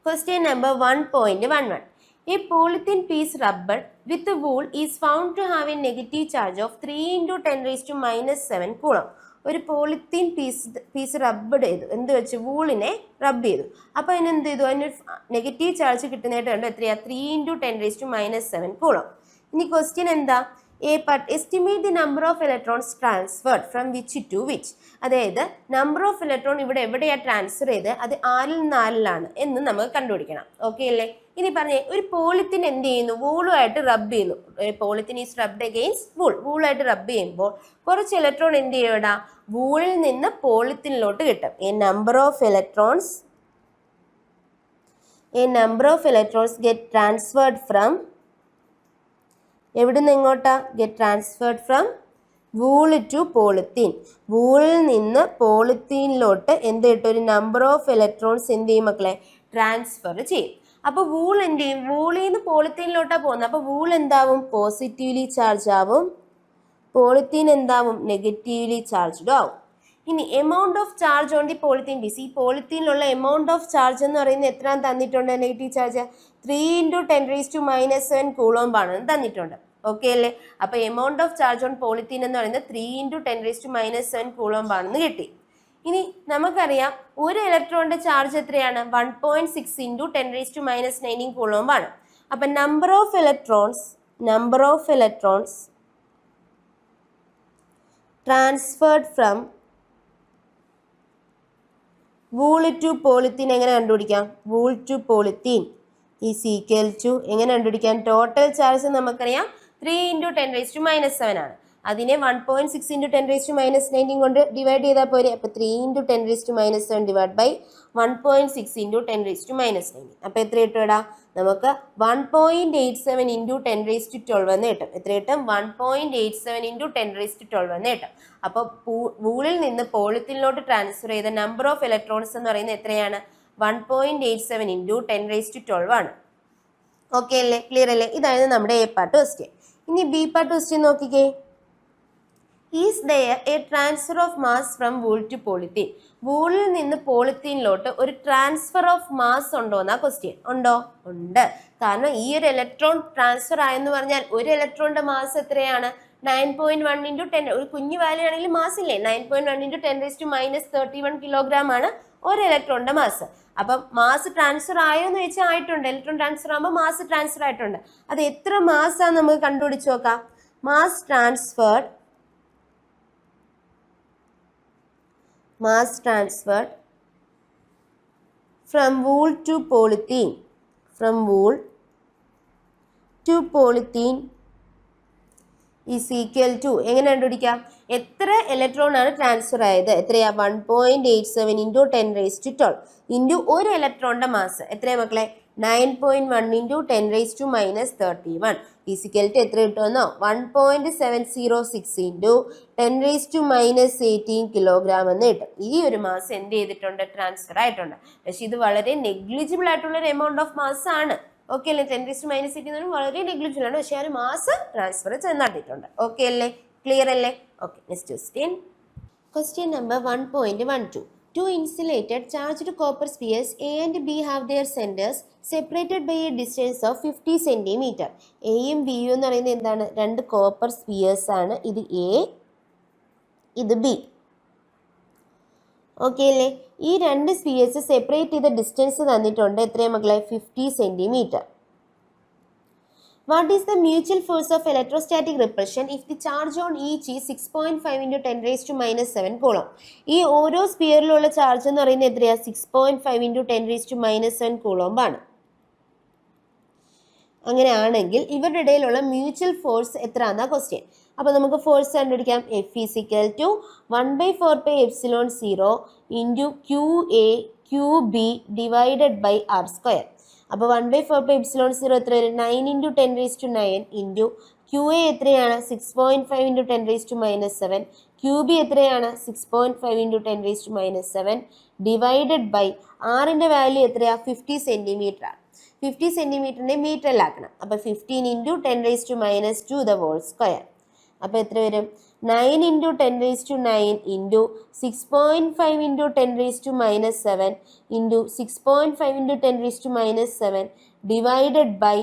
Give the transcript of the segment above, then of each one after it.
Question number 1.11. A polythene piece rubber with wool is found to have a negative charge of 3 into 10 raised to minus 7 coulomb. ഒരു polythene piece റബ്ബ് ചെയ്തു, എന്ത് വെച്ച്, വൂളിനെ റബ്ബ് ചെയ്തു. അപ്പോൾ അതിന് എന്ത് ചെയ്തു, അതിനൊരു നെഗറ്റീവ് ചാർജ് കിട്ടുന്നതായിട്ട് കണ്ടു. എത്രയാ, 3 into 10 raised to minus 7 coulomb. ഇനി ക്വസ്റ്റ്യൻ എന്താ, estimate the number of electrons transferred from which to which. അതായത് നമ്പർ ഓഫ് ഇലക്ട്രോൺ ഇവിടെ എവിടെയാണ് ട്രാൻസ്ഫർ ചെയ്ത്, അത് ആരിൽ നിന്ന് ആരിലാണ് എന്ന് നമുക്ക് കണ്ടുപിടിക്കണം. ഓക്കെ അല്ലേ? ഇനി പറഞ്ഞേ, ഒരു പോളിത്തീൻ എന്ത് ചെയ്യുന്നു, വൂളുമായിട്ട് റബ്ബ് ചെയ്യുന്നു. Polythene is rubbed against wool. വൂളായിട്ട് റബ്ബ് ചെയ്യുമ്പോൾ കുറച്ച് ഇലക്ട്രോൺ എന്ത് ചെയ്യടാ, വൂളിൽ നിന്ന് പോളിത്തീനിലോട്ട് കിട്ടും. A number of electrons get transferred from, എവിടെ നിന്ന് എങ്ങോട്ടാ, get transferred from wool to polythene. വൂളിൽ നിന്ന് പോളിത്തീനിലോട്ട് എന്ത് കിട്ടും, ഒരു നമ്പർ ഓഫ് ഇലക്ട്രോൺസ് എന്ത് ചെയ്യും മക്കളെ, ട്രാൻസ്ഫർ ചെയ്യും. അപ്പോൾ വൂൾ എന്ത് ചെയ്യും, വൂളിൽ നിന്ന് പോളിത്തീനിലോട്ടാണ് പോകുന്നത്. അപ്പോൾ വൂൾ എന്താവും, പോസിറ്റീവ്ലി ചാർജ് ആവും, പോളിത്തീൻ എന്താവും, നെഗറ്റീവ്ലി ചാർജ്ഡ് ആവും. ഇനി amount of charge on the polythene piece. ഈ പോളിത്തീനിലുള്ള എമൗണ്ട് ഓഫ് ചാർജ് എന്ന് പറയുന്നത് എത്ര തന്നിട്ടുണ്ട്, negative charge 3 into 10 raised to minus 7 coulomb ആണെന്ന് തന്നിട്ടുണ്ട്. ഓക്കെ അല്ലേ? അപ്പോൾ amount of charge on polythene എന്ന് പറയുന്നത് 3 into 10 raised to minus 7 coulomb ആണെന്ന് കിട്ടി. ഇനി നമുക്കറിയാം ഒരു ഇലക്ട്രോണിന്റെ ചാർജ് എത്രയാണ്, 1.6 into 10 raised to minus 19 coulomb ആണ്. അപ്പം number of electrons transferred from wool to polythene എങ്ങനെ കണ്ടുപിടിക്കാം, wool to polythene is equal to, എങ്ങനെ കണ്ടുപിടിക്കാം, ടോട്ടൽ ചാർജ് നമുക്കറിയാം 3 into 10 raised to minus 7 ആണ്. അതിനെ 1.6 into 10 raised to minus 19 കൊണ്ട് ഡിവൈഡ് ചെയ്താൽ പോരെ. അപ്പോൾ 3 into 10 raised to minus 7 divide by 1.6 into 10 raised to minus 19. അപ്പോൾ എത്ര കിട്ടും, നമുക്ക് 1.87 into 10 raised to 12 എന്ന് കിട്ടും. എത്ര കിട്ടും, 1.87 into 10 raised to 12 എന്ന് കിട്ടും. അപ്പോൾ വൂളിൽ നിന്ന് പോളിത്തീനിലോട്ട് ട്രാൻസ്ഫർ ചെയ്ത നമ്പർ ഓഫ് ഇലക്ട്രോൺസ് എന്ന് പറയുന്നത് എത്രയാണ്, 1.87 into 10 raised to 12 ആണ്. ഓക്കെ അല്ലേ, ക്ലിയർ അല്ലേ? ഇതായിരുന്നു നമ്മുടെ എ പാർട്ട് ക്വസ്റ്റ്യൻ. ഇനി ബി പാർട്ട് ക്വസ്റ്റ്യൻ നോക്കിക്കേ. Is there a transfer of mass from wool to polythene. വൂളിൽ നിന്ന് പോളിത്തീനിലോട്ട് ഒരു ട്രാൻസ്ഫർ ഓഫ് മാസ് ഉണ്ടോ എന്നാ ക്വസ്റ്റ്യൻ. ഉണ്ടോ? ഉണ്ട്. കാരണം ഈ ഒരു ഇലക്ട്രോൺ ട്രാൻസ്ഫർ ആയെന്ന് പറഞ്ഞാൽ ഒരു ഇലക്ട്രോണിന്റെ മാസ് എത്രയാണ്, 9.1 into 10. ഒരു കുഞ്ഞു വാല്യൂ ആണെങ്കിൽ മാസ് ഇല്ലേ, 9.1 into 10 raised to minus 31 kilogram ആണ് ഒരു ഇലക്ട്രോണിന്റെ മാസ്. അപ്പം മാസ് ട്രാൻസ്ഫർ ആയോ എന്ന് വെച്ചാൽ ആയിട്ടുണ്ട്. ഇലക്ട്രോൺ ട്രാൻസ്ഫർ ആകുമ്പോൾ മാസ് ട്രാൻസ്ഫർ ആയിട്ടുണ്ട്. അത് എത്ര മാസ്സാന്ന് നമുക്ക് കണ്ടുപിടിച്ച് നോക്കാം. Mass transferred from wool to polythene is equal to, എങ്ങനെ കണ്ടുപിടിക്കാം, എത്ര ഇലക്ട്രോൺ ആണ് ട്രാൻസ്ഫർ ആയത്, എത്രയാ, 1.87 into 10 raised to 12 ഇൻറ്റു ഒരു ഇലക്ട്രോണിന്റെ മാസ് എത്രയാ മക്കളെ, 9.1 into 10 raised to minus 31 is equal to എത്ര കിട്ടുമെന്നോ, 1.706 into 10 raised to minus 18 kilogram എന്ന് കിട്ടും. ഈ ഒരു മാസ് എന്ത് ചെയ്തിട്ടുണ്ട്, ട്രാൻസ്ഫർ ആയിട്ടുണ്ട്. പക്ഷെ ഇത് വളരെ നെഗ്ലിജിബിൾ ആയിട്ടുള്ള ഒരു എമൗണ്ട് ഓഫ് മാസ് ആണ്. ഓക്കെ അല്ലേ? 10 raised to minus 18 വളരെ നെഗ്ലിജിബിൾ ആണ്. പക്ഷേ ആ ഒരു മാസ് ട്രാൻസ്ഫർ നടത്തിയിട്ടുണ്ട്. ഓക്കെ അല്ലേ, ക്ലിയർ അല്ലേ? Okay, next question. Question number 1.12. Two insulated charged copper spheres A and B have their centers separated by a distance of 50 cm. എയും ബിയും എന്ന് പറയുന്നത് എന്താണ്, രണ്ട് കോപ്പർ സ്പിയേഴ്സ് ആണ്. ഇത് എ, ഇത് ബി. ഓക്കെ അല്ലേ? ഈ രണ്ട് സ്പിയേഴ്സ് സെപ്പറേറ്റ് ചെയ്ത ഡിസ്റ്റൻസ് തന്നിട്ടുണ്ട്. എത്രയാണ് മക്കളെ, 50 cm. What is the mutual force of electrostatic repulsion if the charge on each is 6.5 into 10 raised to minus 7 coulomb? ഈ ഓരോ സ്പിയറിലുള്ള ചാർജ് എന്ന് പറയുന്നത് എത്രയാണ്, 6.5 into 10 raised to minus 7 coulomb ആണ്. അങ്ങനെയാണെങ്കിൽ ഇവരുടെ ഇടയിലുള്ള മ്യൂച്വൽ ഫോഴ്സ് എത്രയാണെന്നാ ക്വസ്റ്റ്യൻ. അപ്പോൾ നമുക്ക് ഫോഴ്സ് കണ്ടുപിടിക്കാം. F is equal to 1/4π(ε0) into QA QB divided by R square. അപ്പോൾ 1/4π(ε0) എത്ര വരും, 9 into 10 raised to 9 into QA എത്രയാണ്, 6.5 into 10 raised to minus 7, QB എത്രയാണ്, 6.5 into 10 raised to minus 7 divided by ആറിൻ്റെ value എത്രയാണ്, 50 സെൻറ്റിമീറ്റർ ആണ്. 50 സെൻറ്റിമീറ്ററിനെ മീറ്ററിലാക്കണം. അപ്പോൾ 15 into 10 raised to minus 2 the whole square. അപ്പോൾ എത്ര വരും, 9 into 10 raised to 9 into 6.5 into 10 raised to minus 7 into 6.5 into 10 raised to minus 7 divided by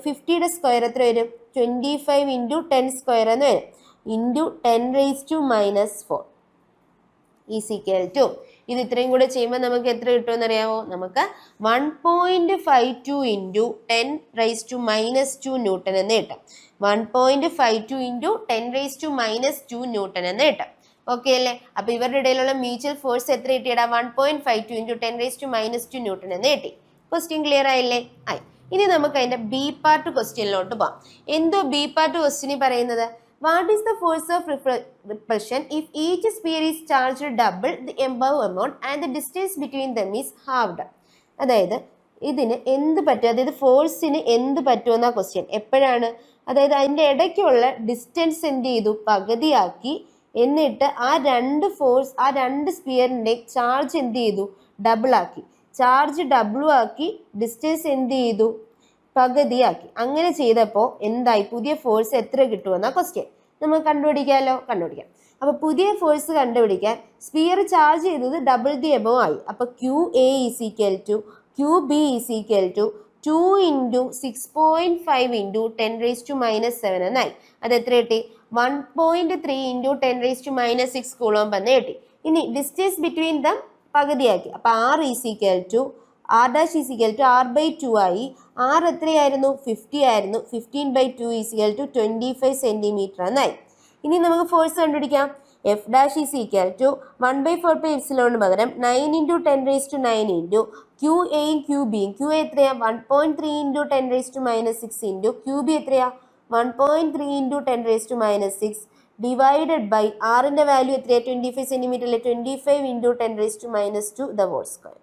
50യുടെ square എത്ര വരും 25 into 10 square എന്ന് വരും into 10 raised to minus 4 is equal to ഇത് ഇത്രയും കൂടെ ചെയ്യുമ്പോൾ നമുക്ക് എത്ര കിട്ടുമെന്ന് അറിയാമോ നമുക്ക് 1.52 into 10 raised to minus 2 newton എന്ന് കിട്ടും 1.52 into 10 raised to minus 2 newton എന്ന് കിട്ടും ഓക്കെ അല്ലേ അപ്പൊ ഇവരുടെ ഇടയിലുള്ള മ്യൂച്വൽ ഫോഴ്സ് എത്ര കിട്ടിയടാ 1.52 into 10 raised to minus 2 newton എന്ന് കിട്ടി ക്വസ്റ്റ്യൻ ക്ലിയർ ആയില്ലേ ആയി ഇനി നമുക്ക് അതിന്റെ ബി പാർട്ട് ക്വസ്റ്റ്യനിലോട്ട് പോവാം എന്തോ ബി പാർട്ട് ക്വസ്റ്റ്യനിൽ പറയുന്നത് What is the force of repulsion if each sphere is charged double the above amount and the distance between them is halved? അതായത് ഇതിന് എന്ത് പറ്റും അതായത് ഫോഴ്സിന് എന്ത് പറ്റുമെന്ന ക്വസ്റ്റ്യൻ എപ്പോഴാണ് അതായത് അതിൻ്റെ ഇടയ്ക്കുള്ള ഡിസ്റ്റൻസ് എന്ത് ചെയ്തു പകുതിയാക്കി എന്നിട്ട് ആ രണ്ട് സ്പിയറിൻ്റെ ചാർജ് എന്ത് ചെയ്തു ഡബിൾ ആക്കി ചാർജ് ഡബിളും ആക്കി ഡിസ്റ്റൻസ് എന്ത് ചെയ്തു പകുതിയാക്കി അങ്ങനെ ചെയ്തപ്പോൾ എന്തായി പുതിയ ഫോഴ്സ് എത്ര കിട്ടുമെന്ന ക്വസ്റ്റ്യൻ നമുക്ക് കണ്ടുപിടിക്കാം അപ്പോൾ പുതിയ ഫോഴ്സ് കണ്ടുപിടിക്കാൻ സ്പിയർ ചാർജ് ചെയ്തത് ഡബിൾ ദി എബോവ് ആയി അപ്പോൾ Q A is equal to Q B is equal to 2 into 6.5 into 10 raised to minus 7 എന്നായി അത് എത്ര കിട്ടി 1.3 into 10 raised to minus 6 coulomb എന്ന് കിട്ടി ഇനി ഡിസ്റ്റൻസ് ബിറ്റ്വീൻ ദം പകുതിയാക്കി അപ്പോൾ R is equal to R dash is equal to R by 2 ആയി ആർ എത്രയായിരുന്നു 50 ആയിരുന്നു 15/2 ഈസ് ഈക്വൽ ടു 25 സെൻറ്റിമീറ്റർ എന്നായി ഇനി നമുക്ക് ഫോഴ്സ് കണ്ടുപിടിക്കാം F dash is equal to 1/4 എപ്സിലോണിന് പകരം 9 into 10 raised to 9 into Q എയും ക്യൂ ബിയും ക്യൂ എത്രയാ 1.3 into 10 raised to minus 6 into Q B എത്രയാ 1.3 into 10 raised to minus 6 divided by ആറിൻ്റെ വാല്യൂ എത്രയാ 25 സെൻറ്റിമീറ്റർ അല്ലേ 25 into 10 raised to minus 2 the whole square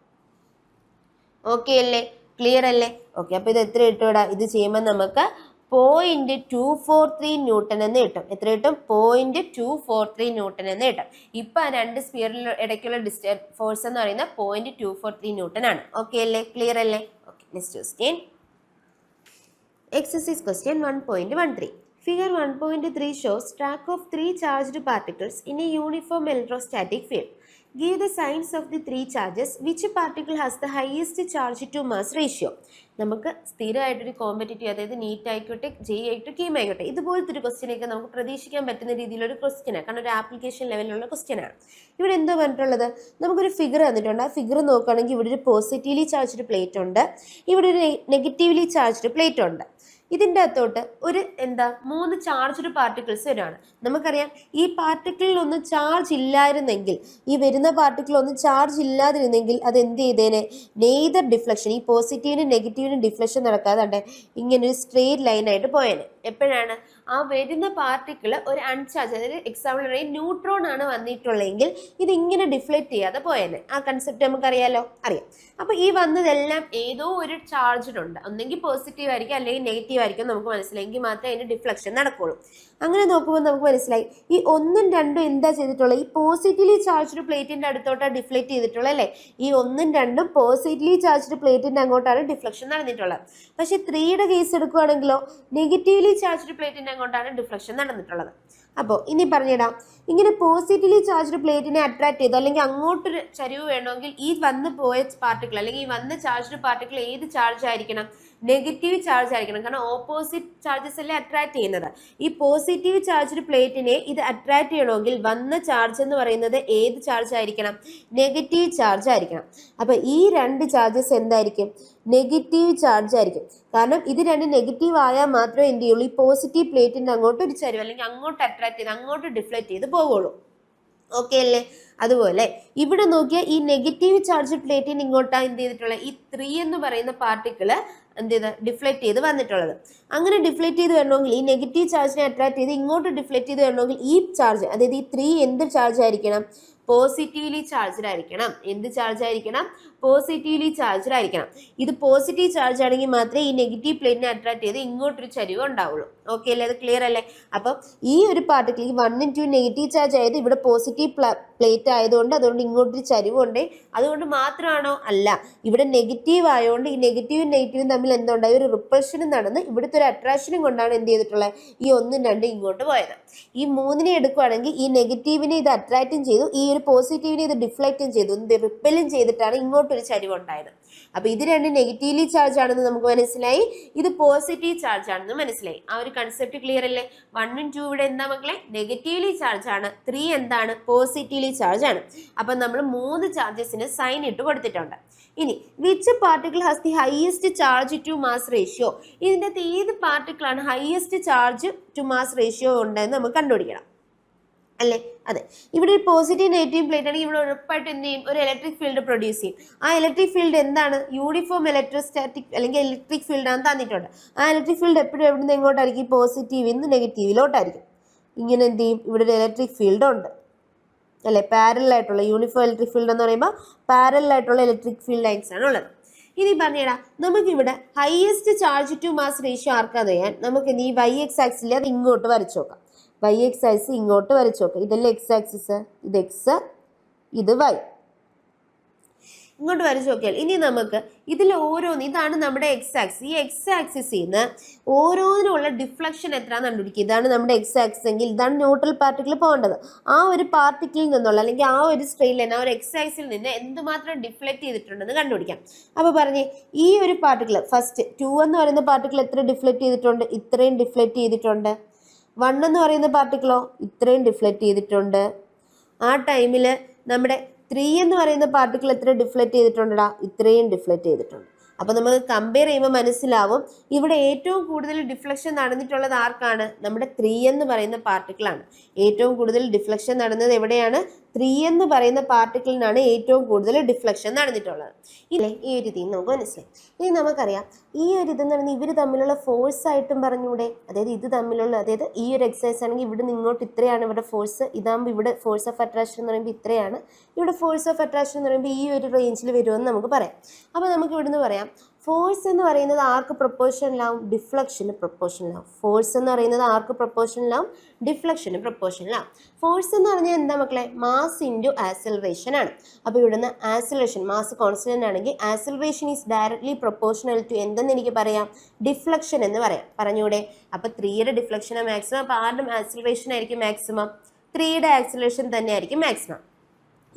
okay അല്ലേ ക്ലിയർ അല്ലേ okay അപ്പോൾ ഇത് എത്ര കിട്ടും ഇത് ചെയ്യുമ്പോൾ നമുക്ക് 0.243 ന്യൂട്ടൺ എന്ന് കിട്ടും എത്ര കിട്ടും 0.243 ന്യൂട്ടൺ എന്ന് കിട്ടും ഇപ്പം ആ രണ്ട് സ്പിയറിൽ ഇടയ്ക്കുള്ള ഫോഴ്സ് എന്ന് പറയുന്നത് 0.243 ന്യൂട്ടൺ ആണ് ഓക്കെ അല്ലേ ക്ലിയർ അല്ലേ okay next question exercise question 1.13 Figure 1.3 shows track of 3 charged particles in a uniform electrostatic field. Give the signs of the 3 charges. Which particle has the highest charge to mass ratio? നമുക്ക് സ്ഥിരമായിട്ടൊരു competitive അതായത് NEET ആയിക്കോട്ടെ J ആയിട്ട് കീം ആയിക്കോട്ടെ ഇതുപോലത്തെ ഒരു ക്വസ്റ്റ്യനൊക്കെ നമുക്ക് പ്രതീക്ഷിക്കാൻ പറ്റുന്ന രീതിയിലൊരു ക്വസ്റ്റ്യനാണ് കാരണം ഒരു ആപ്ലിക്കേഷൻ ലെവലിലുള്ള ക്വസ്റ്റ്യനാണ് ഇവിടെ എന്തോ പറഞ്ഞിട്ടുള്ളത് നമുക്കൊരു ഫിഗർ തന്നിട്ടുണ്ട് ആ ഫിഗർ നോക്കുകയാണെങ്കിൽ ഇവിടെ ഒരു പോസിറ്റീവ്ലി ചാർജ്ഡ് പ്ലേറ്റ് ഉണ്ട് ഇവിടെ ഒരു നെഗറ്റീവ്ലി ചാർജ്ഡ് പ്ലേറ്റ് ഉണ്ട് ഇതിൻ്റെ അകത്തോട്ട് ഒരു 3 ചാർജ്ഡ് പാർട്ടിക്കിൾസ് വരുവാണ് നമുക്കറിയാം ഈ പാർട്ടിക്കിളിലൊന്നും ചാർജ് ഇല്ലായിരുന്നെങ്കിൽ ഈ വരുന്ന പാർട്ടിക്കിളൊന്നും ചാർജ് ഇല്ലാതിരുന്നെങ്കിൽ അത് എന്ത് ചെയ്തേനെ നെയ്തർ ഡിഫ്ലക്ഷൻ ഈ പോസിറ്റീവിനും നെഗറ്റീവിനും ഡിഫ്ലക്ഷൻ നടക്കാതെ ഇങ്ങനെ ഒരു സ്ട്രെയിറ്റ് ലൈനായിട്ട് പോയേനെ എപ്പോഴാണ് ആ വരുന്ന പാർട്ടിക്കിൾ ഒരു അൺചാർജ് അതായത് എക്സാമ്പിൾ പറയുന്നത് ന്യൂട്രോൺ ആണ് വന്നിട്ടുള്ളതെങ്കിൽ ഇതിങ്ങനെ ഡിഫ്ലക്റ്റ് ചെയ്യാതെ പോയേനെ ആ കൺസെപ്റ്റ് നമുക്കറിയാലോ അറിയാം അപ്പോൾ ഈ വന്നതെല്ലാം ഏതോ ഒരു ചാർജിലുണ്ട് ഒന്നെങ്കിൽ പോസിറ്റീവ് ആയിരിക്കും അല്ലെങ്കിൽ നെഗറ്റീവ് ആയിരിക്കും നമുക്ക് മനസ്സിലായെങ്കിൽ മാത്രമേ അതിൻ്റെ ഡിഫ്ലക്ഷൻ നടക്കുകയുള്ളൂ അങ്ങനെ നോക്കുമ്പോൾ നമുക്ക് മനസ്സിലായി ഈ 1ഉം 2ഉം എന്താ ചെയ്തിട്ടുള്ളത് ഈ പോസിറ്റീവ്ലി ചാർജ്ഡ് പ്ലേറ്റിൻ്റെ അടുത്തോട്ടാണ് ഡിഫ്ലക്റ്റ് ചെയ്തിട്ടുള്ളത് അല്ലേ ഈ 1ഉം 2ഉം പോസിറ്റീവ്ലി ചാർജ്ഡ് പ്ലേറ്റിൻ്റെ അങ്ങോട്ടാണ് ഡിഫ്ലക്ഷൻ നടന്നിട്ടുള്ളത് പക്ഷേ 3യുടെ കേസ് എടുക്കുകയാണെങ്കിലോ നെഗറ്റീവ്ലി ചാർജ്ഡ് പ്ലേറ്റിൻ്റെ അങ്ങോട്ടാണ് ഡിഫ്ലക്ഷൻ നടന്നിട്ടുള്ളത് അപ്പോൾ ഇനി പറഞ്ഞിടാം ഇങ്ങനെ പോസിറ്റീവ്ലി ചാർജ്ഡ് പ്ലേറ്റിനെ അട്രാക്ട് ചെയ്തു അല്ലെങ്കിൽ അങ്ങോട്ടൊരു ചരിവ് വേണമെങ്കിൽ ഈ വന്ന് പോയ പാർട്ടിക്കിൾ അല്ലെങ്കിൽ ഈ വന്ന് ചാർജ്ഡ് പാർട്ടിക്കിൾ ഏത് ചാർജ് ആയിരിക്കണം നെഗറ്റീവ് ചാർജ് ആയിരിക്കണം കാരണം ഓപ്പോസിറ്റ് ചാർജസ് അല്ലേ അട്രാക്ട് ചെയ്യുന്നത് ഈ പോസിറ്റീവ് ചാർജ്ഡ് പ്ലേറ്റിനെ ഇത് അട്രാക്ട് ചെയ്യണമെങ്കിൽ വന്ന ചാർജ് എന്ന് പറയുന്നത് ഏത് ചാർജ് ആയിരിക്കണം നെഗറ്റീവ് ചാർജ് ആയിരിക്കണം അപ്പോൾ ഈ 2 ചാർജസ് എന്തായിരിക്കും നെഗറ്റീവ് ചാർജ് ആയിരിക്കും കാരണം ഇത് 2 നെഗറ്റീവ് ആയാൽ മാത്രമേ എന്ത് ചെയ്യുള്ളൂ ഈ പോസിറ്റീവ് പ്ലേറ്റിൻ്റെ അങ്ങോട്ട് ഒരു ചരിവ് അല്ലെങ്കിൽ അങ്ങോട്ട് അട്രാക്ട് ചെയ്ത് അങ്ങോട്ട് ഡിഫ്ലക്റ്റ് ചെയ്ത് പോവുള്ളൂ ഓക്കെ അല്ലേ അതുപോലെ ഇവിടെ നോക്കിയാൽ ഈ നെഗറ്റീവ് ചാർജ് പ്ലേറ്റിന് ഇങ്ങോട്ടാണ് എന്ത് ചെയ്തിട്ടുള്ളത് ഈ 3 എന്ന് പറയുന്ന പാർട്ടിക്കിൾ എന്ത് ചെയ്ത് ഡിഫ്ലക്റ്റ് ചെയ്ത് വന്നിട്ടുള്ളത് അങ്ങനെ ഡിഫ്ലക്റ്റ് ചെയ്ത് വരണമെങ്കിൽ ഈ നെഗറ്റീവ് ചാർജിനെ അട്രാക്ട് ചെയ്ത് ഇങ്ങോട്ട് ഡിഫ്ലക്റ്റ് ചെയ്ത് വരണമെങ്കിൽ ഈ ചാർജ് അതായത് ഈ 3 എന്ത് ചാർജ് ആയിരിക്കണം പോസിറ്റീവ്ലി ചാർജ്ഡ് ആയിരിക്കണം എന്ത് ചാർജ് ആയിരിക്കണം പോസിറ്റീവ്ലി ചാർജ്ഡ് ആയിരിക്കണം ഇത് പോസിറ്റീവ് ചാർജ് ആണെങ്കിൽ മാത്രമേ ഈ നെഗറ്റീവ് പ്ലേറ്റിനെ അട്രാക്ട് ചെയ്ത് ഇങ്ങോട്ടൊരു ചരിവ് ഉണ്ടാവുള്ളൂ ഓക്കെ അല്ലേ? അത് ക്ലിയർ അല്ലേ? അപ്പം ഈ ഒരു പാർട്ടിക്കിൾ ഈ 1 2 നെഗറ്റീവ് ചാർജ് ആയത് ഇവിടെ പോസിറ്റീവ് പ്ലേറ്റ് ആയതുകൊണ്ട് അതുകൊണ്ട് ഇങ്ങോട്ടൊരു ചരിവുണ്ട്. അതുകൊണ്ട് മാത്രമാണോ? അല്ല, ഇവിടെ നെഗറ്റീവ് ആയതുകൊണ്ട് ഈ നെഗറ്റീവും നെഗറ്റീവും തമ്മിൽ എന്തുണ്ടായി? ഒരു റിപ്പൾഷനും നടന്ന് ഇവിടുത്തെ ഒരു അട്രാക്ഷനും കൊണ്ടാണ് എന്ത് ചെയ്തിട്ടുള്ളത്? ഈ 1 2 ഇങ്ങോട്ട് പോയത്. ഈ 3 എടുക്കുകയാണെങ്കിൽ ഈ നെഗറ്റീവിനെ ഇത് അട്രാക്റ്റും ചെയ്തു, ഈ ഒരു പോസിറ്റീവിനെ ഇത് ഡിഫ്ലക്റ്റും ചെയ്തു, റിപ്പലും ചെയ്തിട്ടാണ് ഇങ്ങോട്ടൊരു ചരിവുണ്ടായത്. അപ്പൊ ഇത് രണ്ടും നെഗറ്റീവ്ലി ചാർജ് ആണെന്ന് നമുക്ക് മനസ്സിലായി, ഇത് പോസിറ്റീവ് ചാർജ് ആണെന്ന് മനസ്സിലായി. ആ ഒരു കൺസെപ്റ്റ് ക്ലിയർ അല്ലേ? 1 2 ഇവിടെ എന്താ മക്കളെ? നെഗറ്റീവ്ലി ചാർജ് ആണ്, 3 എന്താണ്? പോസിറ്റീവ്ലി ചാർജ് ആണ്. അപ്പൊ നമ്മൾ 3 ചാർജസിന് സൈൻ ഇട്ട് കൊടുത്തിട്ടുണ്ട്. ഇനി which particle has the highest charge to mass ratio? ഇതിൻ്റെ ഏത് പാർട്ടിക്കിൾ ആണ് highest charge to mass ratio ഉണ്ടെന്ന് നമുക്ക് കണ്ടുപിടിക്കണം അല്ലേ? അതെ, ഇവിടെ ഒരു പോസിറ്റീവ് നെഗറ്റീവ് പ്ലേറ്റ് ആണെങ്കിൽ ഇവിടെ ഉറപ്പായിട്ട് എന്ത് ചെയ്യും? ഒരു ഇലക്ട്രിക് ഫീൽഡ് പ്രൊഡ്യൂസ് ചെയ്യും. ആ ഇലക്ട്രിക് ഫീൽഡ് എന്താണ്? യൂണിഫോം ഇലക്ട്രോസ്റ്റാറ്റിക് അല്ലെങ്കിൽ ഇലക്ട്രിക് ഫീൽഡാണ് തന്നിട്ടുണ്ട്. ആ ഇലക്ട്രിക് ഫീൽഡ് എപ്പോഴും എവിടെ നിന്ന് എങ്ങോട്ടായിരിക്കും? പോസിറ്റീവിൽ നിന്ന് നെഗറ്റീവിലോട്ടായിരിക്കും. ഇങ്ങനെ എന്ത് ചെയ്യും? ഇവിടെ ഒരു ഇലക്ട്രിക് ഫീൽഡ് ഉണ്ട് അല്ലേ? പാരലായിട്ടുള്ള യൂണിഫോം ഇലക്ട്രിക് ഫീൽഡ് എന്ന് പറയുമ്പോൾ പാരലായിട്ടുള്ള ഇലക്ട്രിക് ഫീൽഡ് ലൈൻസ് ആണ് ഉള്ളത്. ഇനി പറഞ്ഞേടാ, നമുക്കിവിടെ highest charge to mass ratio ആർക്കാന്ന് ചെയ്യാൻ നമുക്ക് ഈ വൈ എക്സ് ആക്സിൽ അത് ഇങ്ങോട്ട് വരച്ചു നോക്കാം. വൈ എക്സ് ആക്സിസ് ഇങ്ങോട്ട് വരച്ചു നോക്കാം. ഇതല്ലേ എക്സ് ആക്സിസ്? ഇത് എക്സ്, ഇത് വൈ. ഇങ്ങോട്ട് വരച്ചു നോക്കിയാൽ ഇനി നമുക്ക് ഇതിൽ ഓരോന്ന്, ഇതാണ് നമ്മുടെ എക്സ് ആക്സിസ്. ഈ എക്സ് ആക്സിസിൽ നിന്ന് ഓരോന്നിനുള്ള ഡിഫ്ലക്ഷൻ എത്രയാണെന്ന് കണ്ടുപിടിക്കുക. ഇതാണ് നമ്മുടെ എക്സ് ആക്സിസ് എങ്കിൽ ഇതാണ് ന്യൂട്രൽ പാർട്ടിക്കിൾ പോകേണ്ടത്. ആ ഒരു പാർട്ടിക്കിളിൽ നിന്നുള്ള അല്ലെങ്കിൽ ആ ഒരു സ്ട്രെയിൻ ലൈൻ, ആ ഒരു എക്സ് ആക്സിൽ നിന്ന് എന്തുമാത്രം ഡിഫ്ലക്ട് ചെയ്തിട്ടുണ്ടെന്ന് കണ്ടുപിടിക്കാം. അപ്പോൾ പറഞ്ഞേ, ഈ ഒരു പാർട്ടിക്കിൾ ഫസ്റ്റ് 2 എന്ന് പറയുന്ന പാർട്ടിക്കിൾ എത്ര ഡിഫ്ലക്ട് ചെയ്തിട്ടുണ്ട്? ഇത്രയും ഡിഫ്ലക്ട് ചെയ്തിട്ടുണ്ട്. 1 എന്ന് പറയുന്ന പാർട്ടിക്കിളോ ഇത്രയും ഡിഫ്ലക്ട് ചെയ്തിട്ടുണ്ട്. ആ ടൈമിൽ നമ്മുടെ 3 എന്ന് പറയുന്ന പാർട്ടിക്കിൾ എത്ര ഡിഫ്ലക്ട് ചെയ്തിട്ടുണ്ടടാ? ഇത്രയും ഡിഫ്ലക്ട് ചെയ്തിട്ടുണ്ട്. അപ്പോൾ നമുക്ക് കമ്പയർ ചെയ്യുമ്പോൾ മനസ്സിലാവും ഇവിടെ ഏറ്റവും കൂടുതൽ ഡിഫ്ലക്ഷൻ നടന്നിട്ടുള്ളത് ആർക്കാണ്? നമ്മുടെ 3 എന്ന് പറയുന്ന പാർട്ടിക്കിളാണ്. ഏറ്റവും കൂടുതൽ ഡിഫ്ലക്ഷൻ നടന്നത് എവിടെയാണ്? 3 എന്ന് പറയുന്ന പാർട്ടിക്കിളിനാണ് ഏറ്റവും കൂടുതൽ ഡിഫ്ലക്ഷൻ നടന്നിട്ടുള്ളത്. ഇല്ലേ? ഈ ഒരു ഇതിൽ നമുക്ക് മനസ്സിലായി. ഇനി നമുക്കറിയാം ഈ ഒരു ഇതെന്ന് പറയുന്നത് ഇവർ തമ്മിലുള്ള ഫോഴ്സ് ആയിട്ടും പറഞ്ഞൂടെ? അതായത് ഇത് തമ്മിലുള്ള, അതായത് ഈ ഒരു എക്സസൈസ് ആണെങ്കിൽ ഇവിടെ നിന്ന് ഇങ്ങോട്ട് ഇത്രയാണ് ഇവിടെ ഫോഴ്സ്, ഇതാകുമ്പോൾ ഇവിടെ ഫോഴ്സ് ഓഫ് അട്രാക്ഷൻ എന്ന് പറയുമ്പോൾ ഇത്രയാണ്, ഇവിടെ ഫോഴ്സ് ഓഫ് അട്രാക്ഷൻ എന്ന് പറയുമ്പോൾ ഈ ഒരു റേഞ്ചിൽ വരുമെന്ന് നമുക്ക് പറയാം. അപ്പോൾ നമുക്ക് ഇവിടുന്ന് പറയാം ഫോഴ്സ് എന്ന് പറയുന്നത് ആർക്ക് പ്രൊപ്പോർഷനിലാവും? ഡിഫ്ലക്ഷന് പ്രൊപ്പോർഷനിലാവും. ഫോഴ്സ് എന്ന് പറയുന്നത് ആർക്ക് പ്രൊപ്പോർഷനിലാവും? ഡിഫ്ലക്ഷന് പ്രൊപ്പോർഷനിലാവും. ഫോഴ്സ് എന്ന് പറഞ്ഞാൽ എന്താ മക്കളെ? മാസ് ഇൻറ്റു ആക്സിലറേഷൻ ആണ്. അപ്പോൾ ഇവിടുന്ന് ആക്സിലറേഷൻ, മാസ് കോൺസ്റ്റന്റ് ആണെങ്കിൽ acceleration is directly proportional to എന്തെന്ന് എനിക്ക് പറയാം? ഡിഫ്ലക്ഷൻ എന്ന് പറയാം. പറഞ്ഞൂടെ? അപ്പോൾ 3യുടെ ഡിഫ്ലക്ഷനാണ് മാക്സിമം. അപ്പോൾ ആരുടെയും ആക്സിലറേഷൻ ആയിരിക്കും മാക്സിമം? 3യുടെ ആക്സിലറേഷൻ തന്നെ ആയിരിക്കും മാക്സിമം.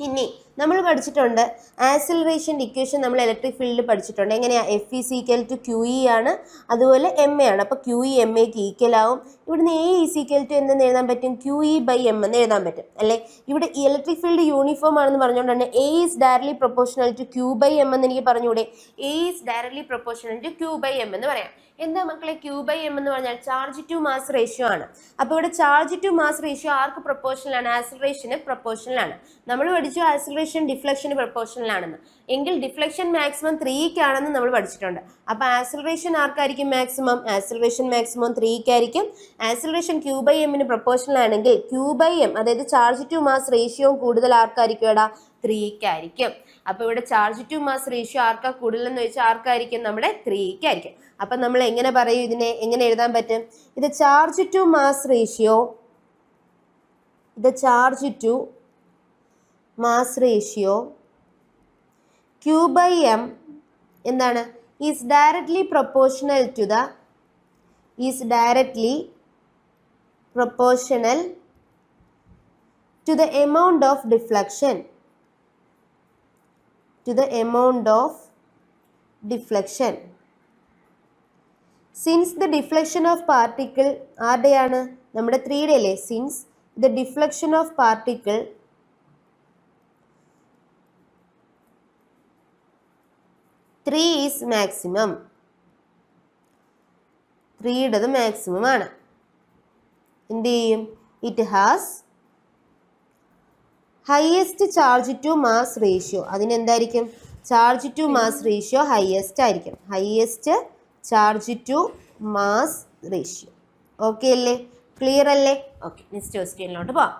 ഇനി നമ്മൾ പഠിച്ചിട്ടുണ്ട് ആക്സിലറേഷൻ്റെ ഇക്വേഷൻ, നമ്മൾ ഇലക്ട്രിക് ഫീൽഡിൽ പഠിച്ചിട്ടുണ്ട്. എങ്ങനെയാണ്? F is equal to Q E ആണ്, അതുപോലെ എം എ ആണ്. അപ്പോൾ ക്യു ഇ എം എക്ക് ഈക്വൽ ആവും. ഇവിടുന്ന് എ ഈസ് ഈക്വൽ ടു എന്തെന്ന് എഴുതാൻ പറ്റും? ക്യു ഇ ബൈ എം എന്ന് എഴുതാൻ പറ്റും അല്ലേ? ഇവിടെ ഇലക്ട്രിക് ഫീൽഡ് യൂണിഫോം ആണെന്ന് പറഞ്ഞുകൊണ്ട് തന്നെ A is directly proportional to Q by M എന്ന് എനിക്ക് പറഞ്ഞൂടെ? A is directly proportional to Q by M എന്ന് പറയാം. എന്താ മക്കളെ ക്യൂ ബൈ എം എന്ന് പറഞ്ഞാൽ? ചാർജ് ടു മാസ് റേഷ്യോ ആണ്. അപ്പോൾ ഇവിടെ ചാർജ് ടു മാസ് റേഷ്യോ ആർക്ക് പ്രൊപ്പോർഷണൽ ആണ്? ആക്സിലറേഷന് പ്രൊപ്പോർഷണൽ ആണ്. നമ്മൾ പഠിച്ചു ആക്സിലറേഷൻ ഡിഫ്ലക്ഷന് പ്രൊപ്പോർഷണൽ ആണെന്ന്. എങ്കിൽ ഡിഫ്ലക്ഷൻ മാക്സിമം 3ക്കാണെന്ന് നമ്മൾ പഠിച്ചിട്ടുണ്ട്. അപ്പോൾ ആക്സിലറേഷൻ ആർക്കായിരിക്കും മാക്സിമം? ആക്സിലറേഷൻ മാക്സിമം 3ക്കായിരിക്കും. ആക്സിലറേഷൻ ക്യൂ ബൈ എമ്മിന് പ്രൊപ്പോർഷണൽ ആണെങ്കിൽ ക്യൂ ബൈ എം, അതായത് ചാർജ് ടു മാസ് റേഷ്യോ കൂടുതൽ ആർക്കായിരിക്കും? എടാ 3ക്കായിരിക്കും. അപ്പോൾ ഇവിടെ ചാർജ് ടു മാസ് റേഷ്യോ ആർക്കാ കൂടുതലെന്ന് ചോദിച്ചാൽ ആർക്കായിരിക്കും? നമ്മുടെ 3ക്കായിരിക്കും. അപ്പം നമ്മൾ എങ്ങനെ പറയും? ഇതിനെ എങ്ങനെ എഴുതാൻ പറ്റും? ഇത് ചാർജ് ടു മാസ് റേഷ്യോ, ഇത് charge to mass ratio Q by M എന്താണ്? Is directly proportional to the, is directly proportional to the amount of deflection, to the amount of deflection. Since the deflection of particle ആരുടെയാണ്? നമ്മുടെ 3യുടെ അല്ലേ? Since the deflection of particle is maximum, 3യുടേത് maximum ആണ്. എന്ത് ചെയ്യും? It has highest charge to mass ratio. അതിനെന്തായിരിക്കും? Charge to mass ratio highest ആയിരിക്കും. Highest charge to mass ratio. Okay അല്ലേ? Clear അല്ലേ? ഓക്കെ, നെക്സ്റ്റ് ക്വസ്റ്റ്യനിലോട്ട് പോവാം.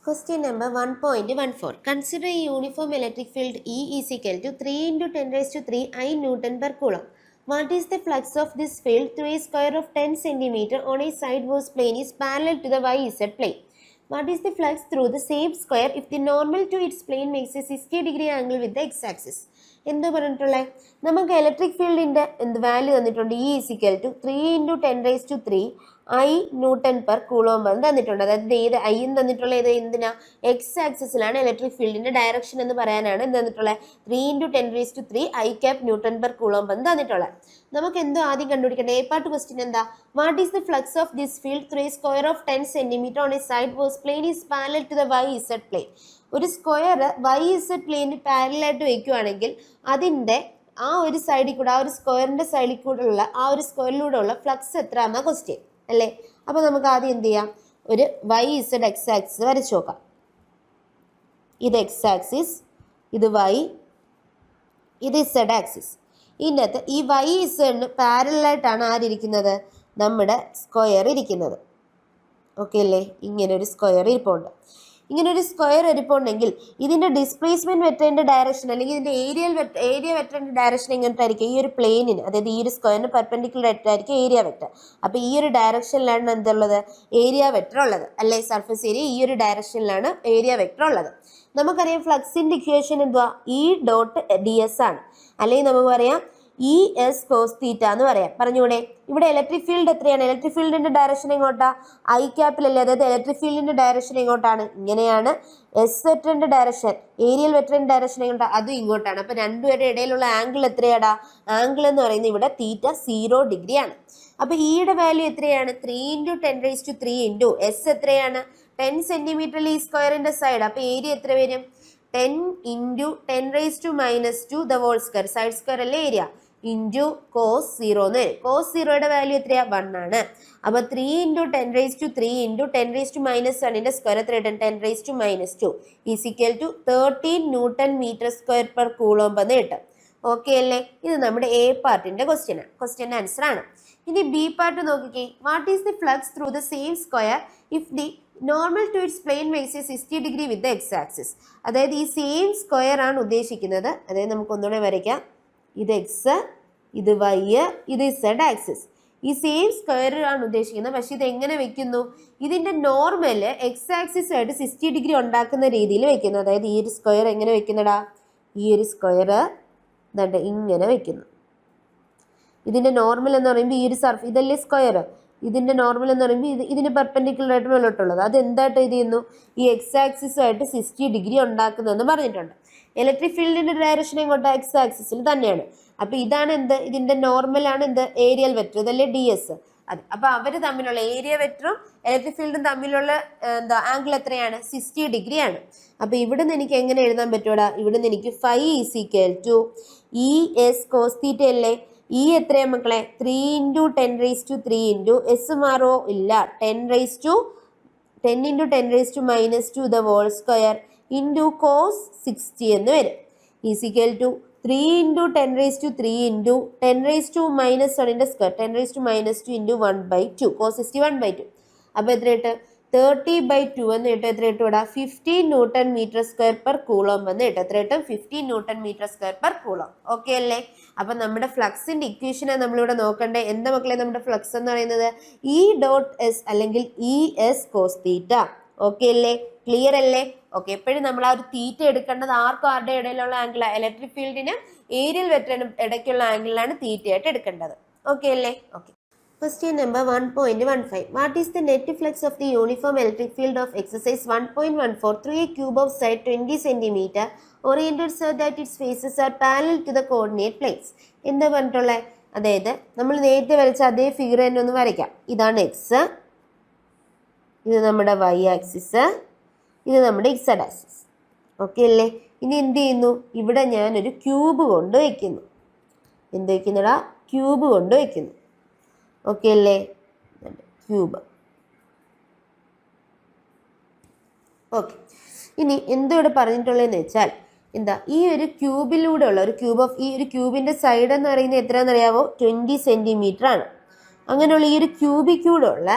Question number 1.14. Consider a uniform electric field E is equal to 3 × 10⁻³ I Newton per coulomb. What is the flux of this field through a square of 10 cm on a sideways plane is parallel to the YZ plane? What is the flux through the same square if the normal to its plane makes a 60-degree angle with the x-axis? എന്ത് പറഞ്ഞിട്ടുള്ളത്? നമുക്ക് electric ഫീൽഡിൻ്റെ എന്ത് value തന്നിട്ടുണ്ട്. E is equal to 3 × 10⁻³ I newton per coulomb എന്ന് തന്നിട്ടുണ്ട്. അതായത് ഏത് I എന്ന് തന്നിട്ടുള്ള ഏത് എന്തിനാ എക്സ് ആക്സിസിലാണ് ഇലക്ട്രിക് ഫീൽഡിന്റെ ഡയറക്ഷൻ എന്ന് പറയാനാണ് എന്ത് തന്നിട്ടുള്ളത് 3 × 10⁻³ I cap newton per coulomb എന്ന് തന്നിട്ടുള്ളത്. നമുക്ക് എന്തോ ആദ്യം കണ്ടുപിടിക്കേണ്ടത്. എ പാർട്ട് ക്വസ്റ്റ്യൻ എന്താ? What is the flux of this field through a square of 10 cm on a side whose plane is parallel to the YZ plane. ഒരു square YZ പ്ലെയിനിൽ പാരലായിട്ട് വയ്ക്കുകയാണെങ്കിൽ അതിൻ്റെ ആ ഒരു സൈഡിൽ കൂടെ, ആ ഒരു സ്ക്വയറിൻ്റെ സൈഡിൽ കൂടെ ഉള്ള ആ ഒരു സ്ക്വയറിലൂടെ ഉള്ള ഫ്ലക്സ് എത്ര എന്ന ക്വസ്റ്റ്യൻ അല്ലേ. അപ്പോൾ നമുക്ക് ആദ്യം എന്ത് ചെയ്യാം, ഒരു YZ എക്സ് ആക്സിസ് വരച്ച് നോക്കാം. ഇത് എക്സ് ആക്സിസ്, ഇത് Y, ഇത് Z ആക്സിസ്. ഇതിൻ്റെ അകത്ത് ഈ YZ പാരലായിട്ടാണ് ആരിയ്ക്കുന്നത്, നമ്മുടെ സ്ക്വയർ ഇരിക്കുന്നത്. ഓക്കെ അല്ലേ? ഇങ്ങനെ ഒരു സ്ക്വയർ ഇരിപ്പുണ്ട്. ഇങ്ങനെ ഒരു സ്ക്വയർ ഇരിപ്പുണ്ടെങ്കിൽ ഇതിൻ്റെ ഡിസ്പ്ലേസ്മെൻറ്റ് വെക്ടറിൻ്റെ ഡയറക്ഷൻ അല്ലെങ്കിൽ ഇതിൻ്റെ ഏരിയ വെക്ടറിൻ്റെ ഡയറക്ഷൻ എങ്ങനത്തായിരിക്കും? ഈ ഒരു പ്ലെയിനിന്, അതായത് ഈ ഒരു സ്ക്വയറിന് പെർപെൻഡിക്കുലർ ആയിട്ടായിരിക്കും ഏരിയ വെക്ടർ. അപ്പോൾ ഈ ഒരു ഡയറക്ഷനിലാണ് എന്തുള്ളത്, ഏരിയ വെക്ടർ ഉള്ളത് അല്ലേ. സർഫസ് ഏരിയ ഈ ഒരു ഡയറക്ഷനിലാണ് ഏരിയ വെക്ടർ ഉള്ളത്. നമുക്കറിയാം ഫ്ലക്സിൻ്റെ ഇക്വേഷൻ എന്തുവാ, E.ds ആണ്. അല്ലെങ്കിൽ നമുക്ക് പറയാം ES cos θ എന്ന് പറയാം. പറഞ്ഞൂടെ? ഇവിടെ ഇലക്ട്രിക് ഫീൽഡ് എത്രയാണ്? ഇലക്ട്രിക് ഫീൽഡിന്റെ ഡയറക്ഷൻ എങ്ങോട്ടാ? I ക്യാപ്പിലല്ലേ. അതായത് ഇലക്ട്രിക് ഫീൽഡിന്റെ ഡയറക്ഷൻ എങ്ങോട്ടാണ്? ഇങ്ങനെയാണ്. എസ് വെക്ടറിന്റെ ഡയറക്ഷൻ, ഏരിയൽ വെക്ടറിന്റെ ഡയറക്ഷൻ എങ്ങോട്ടാ? അതും ഇങ്ങോട്ടാണ്. അപ്പൊ രണ്ടുപേരുടെ ഇടയിലുള്ള ആംഗിൾ എത്രയാടാ? ആംഗിൾ എന്ന് പറയുന്നത് ഇവിടെ θ 0 ഡിഗ്രി ആണ്. അപ്പൊ ഇയുടെ വാല്യൂ എത്രയാണ്? 3 × 10⁻³ ഇൻറ്റു എസ് എത്രയാണ്? 10 സെന്റിമീറ്റർ ഈ സ്ക്വയറിന്റെ സൈഡ്. അപ്പൊ ഏരിയ എത്ര വരും? 10 × 10⁻² the whole square, side square അല്ലേ ഏരിയ, ഇൻറ്റു cos 0 എന്ന് വരും. cos 0യുടെ വാല്യൂ എത്രയാ? 1 ആണ്. അപ്പോൾ 3 × 10⁻³ ഇൻറ്റു 10⁻⁻1ന്റെ സ്ക്വയർ എത്ര കിട്ടും? 10⁻² is equal to 13 Nm² per coulomb എന്ന് കിട്ടും. ഓക്കെ അല്ലേ? ഇത് നമ്മുടെ എ പാർട്ടിന്റെ ക്വസ്റ്റ്യൻ ആൻസർ ആണ്. ഇനി ബി പാർട്ട് നോക്കിക്കേ. What is the flux through the same square if the normal to its plane makes a 60 degree with the X axis. അതായത് ഈ സെയിം സ്ക്വയർ ആണ് ഉദ്ദേശിക്കുന്നത്. അതായത് നമുക്ക് ഒന്നുകൂടെ വരയ്ക്കാം. ഇത് എക്സ്, ഇത് വൈ, ഇത് Z ആക്സിസ്. ഈ സെയിം സ്ക്വയർ ആണ് ഉദ്ദേശിക്കുന്നത്. പക്ഷെ ഇത് എങ്ങനെ വെക്കുന്നു? ഇതിന്റെ നോർമൽ എക്സ് ആക്സിസ് ആയിട്ട് 60 ഡിഗ്രി ഉണ്ടാക്കുന്ന രീതിയിൽ വെക്കുന്നു. അതായത് ഈ ഒരു സ്ക്വയർ എങ്ങനെ വെക്കുന്നടാ? ഈ ഒരു സ്ക്വയർ ഇങ്ങനെ വെക്കുന്നു. ഇതിന്റെ നോർമൽ എന്ന് പറയുമ്പോൾ ഈ ഒരു സർഫ് ഇതല്ലേ സ്ക്വയർ, ഇതിന്റെ നോർമൽ എന്ന് പറയുമ്പോൾ ഇതിന് പെർപെൻഡിക്കുലർ ആയിട്ട് മുന്നോട്ടുള്ളത്. അത് എന്തായിട്ട് ഇത് ചെയ്യുന്നു? ഈ എക്സ് ആക്സിസുമായിട്ട് 60 ഡിഗ്രി ഉണ്ടാക്കുന്നതെന്ന് പറഞ്ഞിട്ടുണ്ട്. ഇലക്ട്രിക് ഫീൽഡിന്റെ ഡയറക്ഷൻ എങ്ങോട്ടാ? എക്സ് ആക്സിസിൽ തന്നെയാണ്. അപ്പൊ ഇതാണ് എന്ത്? ഇതിന്റെ നോർമലാണ് എന്ത്? ഏരിയൽ വെക്ടർ, ഇതല്ലേ DS. അത് അപ്പൊ അവർ തമ്മിലുള്ള ഏരിയ വെക്ടറും ഇലക്ട്രിക് ഫീൽഡും തമ്മിലുള്ള എന്താ ആംഗിൾ എത്രയാണ്? 60 ഡിഗ്രി ആണ്. അപ്പൊ ഇവിടുന്ന് എനിക്ക് എങ്ങനെ എഴുതാൻ പറ്റൂടാ? ഇവിടുന്ന് എനിക്ക് φ = ES cos θ അല്ലേ. ഈ എത്രയാ മക്കളെ? 3 × 10⁻³ ഇൻറ്റു എസ് മാറോ? ഇല്ല. 10 × 10⁻² the whole square into cos 60 എന്ന് വരും. ഈസിക്കൽ ടു 3 × 10⁻³ ഇൻറ്റു 10⁻⁻1ന്റെ സ്ക്വയർ, 10⁻² ഇൻറ്റു 1/2 cos 60 1/2. അപ്പോൾ എത്ര കിട്ടും? 30/2 എന്ന് കിട്ടും. എത്ര കിട്ടും ഇവിടെ? 15 Nm² പെർ കൂളോം എന്ന് കിട്ടും. എത്ര കിട്ടും? 15 Nm² പെർ കൂളോം. ഓക്കെ അല്ലേ? അപ്പം നമ്മുടെ ഫ്ലക്സിന്റെ ഇക്വേഷനാണ് നമ്മളിവിടെ നോക്കണ്ടേ. എന്താ മക്കളെ നമ്മുടെ ഫ്ലക്സ് എന്ന് പറയുന്നത്? E.S അല്ലെങ്കിൽ ES cos θ. ഓക്കെ അല്ലേ? ക്ലിയർ അല്ലേ? ഓക്കെ. എപ്പോഴും നമ്മൾ ആ ഒരു തീറ്റ എടുക്കേണ്ടത് ആരുടെ ഇടയിലുള്ള ആംഗിൾ? ഇലക്ട്രിക് ഫീൽഡിനും ഏരിയൽ വെക്ടറിനും ഇടയ്ക്കുള്ള ആംഗിളിലാണ് തീറ്റയായിട്ട് എടുക്കേണ്ടത്. ഓക്കെ അല്ലേ? Okay. Question number 1.15. What is the net flux of the uniform electric field of exercise 1.14 through a cube of side 20 cm oriented so that its faces are parallel to the coordinate planes? എന്താ പറഞ്ഞിട്ടുള്ളത്? അതായത് നമ്മൾ നേരത്തെ വരച്ച അതേ figure തന്നെ ഒന്ന് വരയ്ക്കാം. ഇതാണ് എക്സ്, ഇത് നമ്മുടെ Y ആക്സിസ്, ഇത് നമ്മുടെ Z ആക്സിസ്. ഓക്കെ അല്ലേ? ഇനി എന്ത് ചെയ്യുന്നു? ഇവിടെ ഞാനൊരു ക്യൂബ് കൊണ്ട് വയ്ക്കുന്നു. എന്ത് വയ്ക്കുന്നുടാ? ക്യൂബ് കൊണ്ട് വയ്ക്കുന്നു. ഓക്കെ അല്ലേ? ക്യൂബ്. ഓക്കെ. ഇനി എന്തുകൂടെ പറഞ്ഞിട്ടുള്ളതെന്ന് വെച്ചാൽ എന്താ, ഈ ഒരു ക്യൂബിലൂടെ ഉള്ള ഒരു ഈ ഒരു ക്യൂബിൻ്റെ സൈഡ് എന്ന് പറയുന്നത് എത്രയാണെന്നറിയാമോ? 20 സെൻറ്റിമീറ്റർ ആണ്. അങ്ങനെയുള്ള ഈ ഒരു ക്യൂബിക്കൂടെ ഉള്ള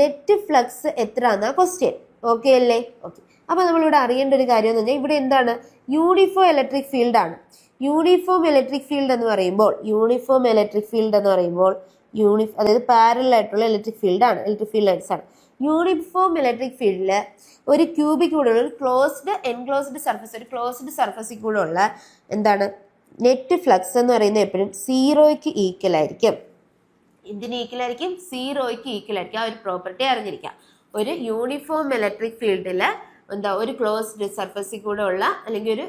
നെറ്റ് ഫ്ലക്സ് എത്രയാണെന്നാ ക്വസ്റ്റ്യൻ. ഓക്കെ അല്ലേ? ഓക്കെ. അപ്പോൾ നമ്മളിവിടെ അറിയേണ്ട ഒരു കാര്യം എന്ന് പറഞ്ഞാൽ ഇവിടെ എന്താണ്? യൂണിഫോം ഇലക്ട്രിക് ഫീൽഡാണ്. യൂണിഫോം ഇലക്ട്രിക് ഫീൽഡ് എന്ന് പറയുമ്പോൾ അതായത് പാരലൽ ആയിട്ടുള്ള ഇലക്ട്രിക് ഫീൽഡ് ലൈൻസ് ആണ്. യൂണിഫോം ഇലക്ട്രിക് ഫീൽഡിൽ ഒരു ക്യൂബിക് കൂടെ ഒരു എൻക്ലോസ്ഡ് സർഫസിൽ കൂടെ ഉള്ള എന്താണ് നെറ്റ് ഫ്ലക്സ് എന്ന് പറയുന്നത് എപ്പോഴും സീറോയ്ക്ക് ഈക്വൽ ആയിരിക്കും. എന്തിന് ഈക്വൽ ആയിരിക്കും? സീറോയ്ക്ക് ഈക്വൽ ആയിരിക്കും. ആ ഒരു പ്രോപ്പർട്ടി അറിഞ്ഞിരിക്കാം. ഒരു യൂണിഫോം ഇലക്ട്രിക് ഫീൽഡിൽ ഒരു ക്ലോസ്ഡ് സർഫസിൽ കൂടെ ഉള്ള അല്ലെങ്കിൽ ഒരു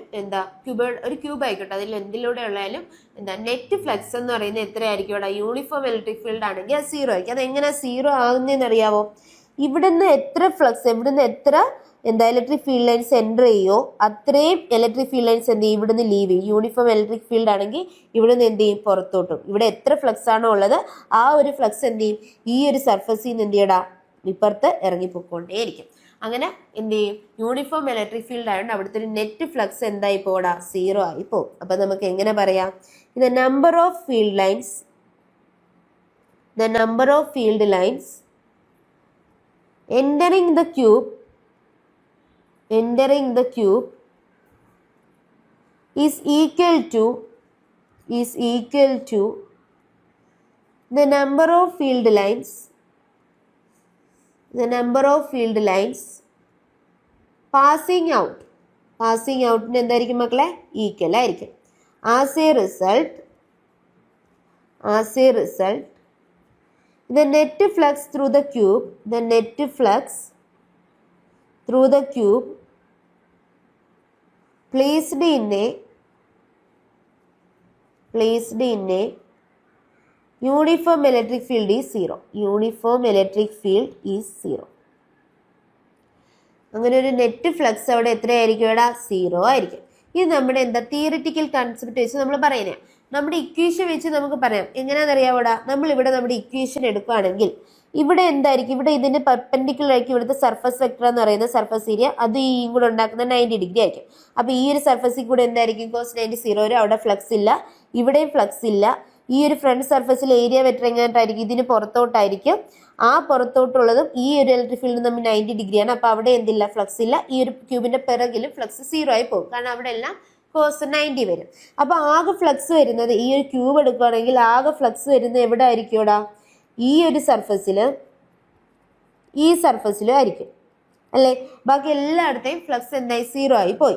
ക്യൂബ് ആയിക്കോട്ടെ, അതിൽ എന്തിലൂടെ ഉള്ളാലും നെറ്റ് ഫ്ലക്സ് എന്ന് പറയുന്നത് എത്രയായിരിക്കും? ഇവിടെ യൂണിഫോം ഇലക്ട്രിക് ഫീൽഡ് ആണെങ്കിൽ അത് സീറോ ആയിരിക്കും. അത് എങ്ങനെ സീറോ ആകുന്നതെന്ന് അറിയാവോ? ഇവിടുന്ന് എത്ര ഇലക്ട്രിക് ഫീൽഡ് ലൈൻസ് എൻ്റർ ചെയ്യോ അത്രയും ഇലക്ട്രിക് ഫീൽഡ് ലൈൻസ് എന്ത് ചെയ്യും? ഇവിടുന്ന് ലീവ് ചെയ്യും. യൂണിഫോം ഇലക്ട്രിക് ഫീൽഡ് ആണെങ്കിൽ ഇവിടുന്ന് എന്ത് ചെയ്യും? പുറത്തോട്ടും. ഇവിടെ എത്ര ഫ്ലക്സ് ആണോ ഉള്ളത് ആ ഒരു ഫ്ലക്സ് എന്ത് ചെയ്യും? ഈ ഒരു സർഫസിൽ നിന്ന് എന്ത് ചെയ്യടാ ഇപ്പുറത്ത് ഇറങ്ങിപ്പോയിക്കൊണ്ടേയിരിക്കും. അങ്ങനെ എന്ത് ചെയ്യും? യൂണിഫോം ഇലക്ട്രിക് ഫീൽഡ് ആയതുകൊണ്ട് അവിടുത്തെ ഒരു നെറ്റ് ഫ്ലക്സ് എന്തായി പോടാ? സീറോ ആയി പോകും. അപ്പൊ നമുക്ക് എങ്ങനെ പറയാം? The number of field lines entering the cube is equal to the number of field lines passing out എന്തായിരിക്കും മക്കളെ? ഈക്വൽ ആയിരിക്കും. As a result the net flux through the cube placed in a uniform electric field is zero. അങ്ങനെ ഒരു net flux അവിടെ എത്രയായിരിക്കും? ഇവിടെ zero ആയിരിക്കും. ഇത് നമ്മുടെ തിയറിറ്റിക്കൽ കൺസെപ്റ്റ് വെച്ച് നമ്മൾ പറയുന്നത്. നമ്മുടെ ഇക്വേഷൻ വെച്ച് നമുക്ക് പറയാം. എങ്ങനെയാണെന്നറിയാവൂടാ? നമ്മളിവിടെ നമ്മുടെ ഇക്വേഷൻ എടുക്കുകയാണെങ്കിൽ ഇവിടെ എന്തായിരിക്കും? ഇവിടെ ഇതിന് പെർപെൻഡിക്കുലർ ആയിരിക്കും ഇവിടുത്തെ സർഫസ് വെക്ടർ എന്ന് പറയുന്ന സർഫസ് ഏരിയ. അത് ഈ കൂടെ ഉണ്ടാക്കുന്ന 90 ഡിഗ്രി ആയിരിക്കും. അപ്പൊ ഈ ഒരു സർഫസിൽ കൂടെ എന്തായിരിക്കും? cos 90 0 വരും. അവിടെ ഫ്ലക്സ് ഇല്ല, ഇവിടെയും ഫ്ലക്സ് ഇല്ല. ഈ ഒരു ഫ്രണ്ട് സർഫസിൽ ഏരിയ വെക്ടർ എങ്ങനെയായിട്ടായിരിക്കും? ഇതിന് പുറത്തോട്ടായിരിക്കും. ആ പുറത്തോട്ടുള്ളതും ഈ ഒരു ഇലക്ട്രിക് ഫീൽഡ് തമ്മിൽ 90 ഡിഗ്രിയാണ്. അപ്പൊ അവിടെ എന്തില്ല? ഫ്ലക്സ് ഇല്ല. ഈ ഒരു ക്യൂബിന്റെ പിറകിലും ഫ്ലക്സ് സീറോ ആയി പോകും. കാരണം അവിടെ എല്ലാം cos 90 വരും. അപ്പൊ ആകെ ഫ്ലക്സ് വരുന്നത്, ഈ ഒരു ക്യൂബ് എടുക്കുകയാണെങ്കിൽ ആകെ ഫ്ലക്സ് വരുന്നത് എവിടെ ആയിരിക്കും? ഇവിടെ ഈ ഒരു സർഫസിലും ആയിരിക്കും അല്ലേ? ബാക്കി എല്ലായിടത്തെയും ഫ്ലക്സ് എന്തായി? സീറോ ആയി പോയി.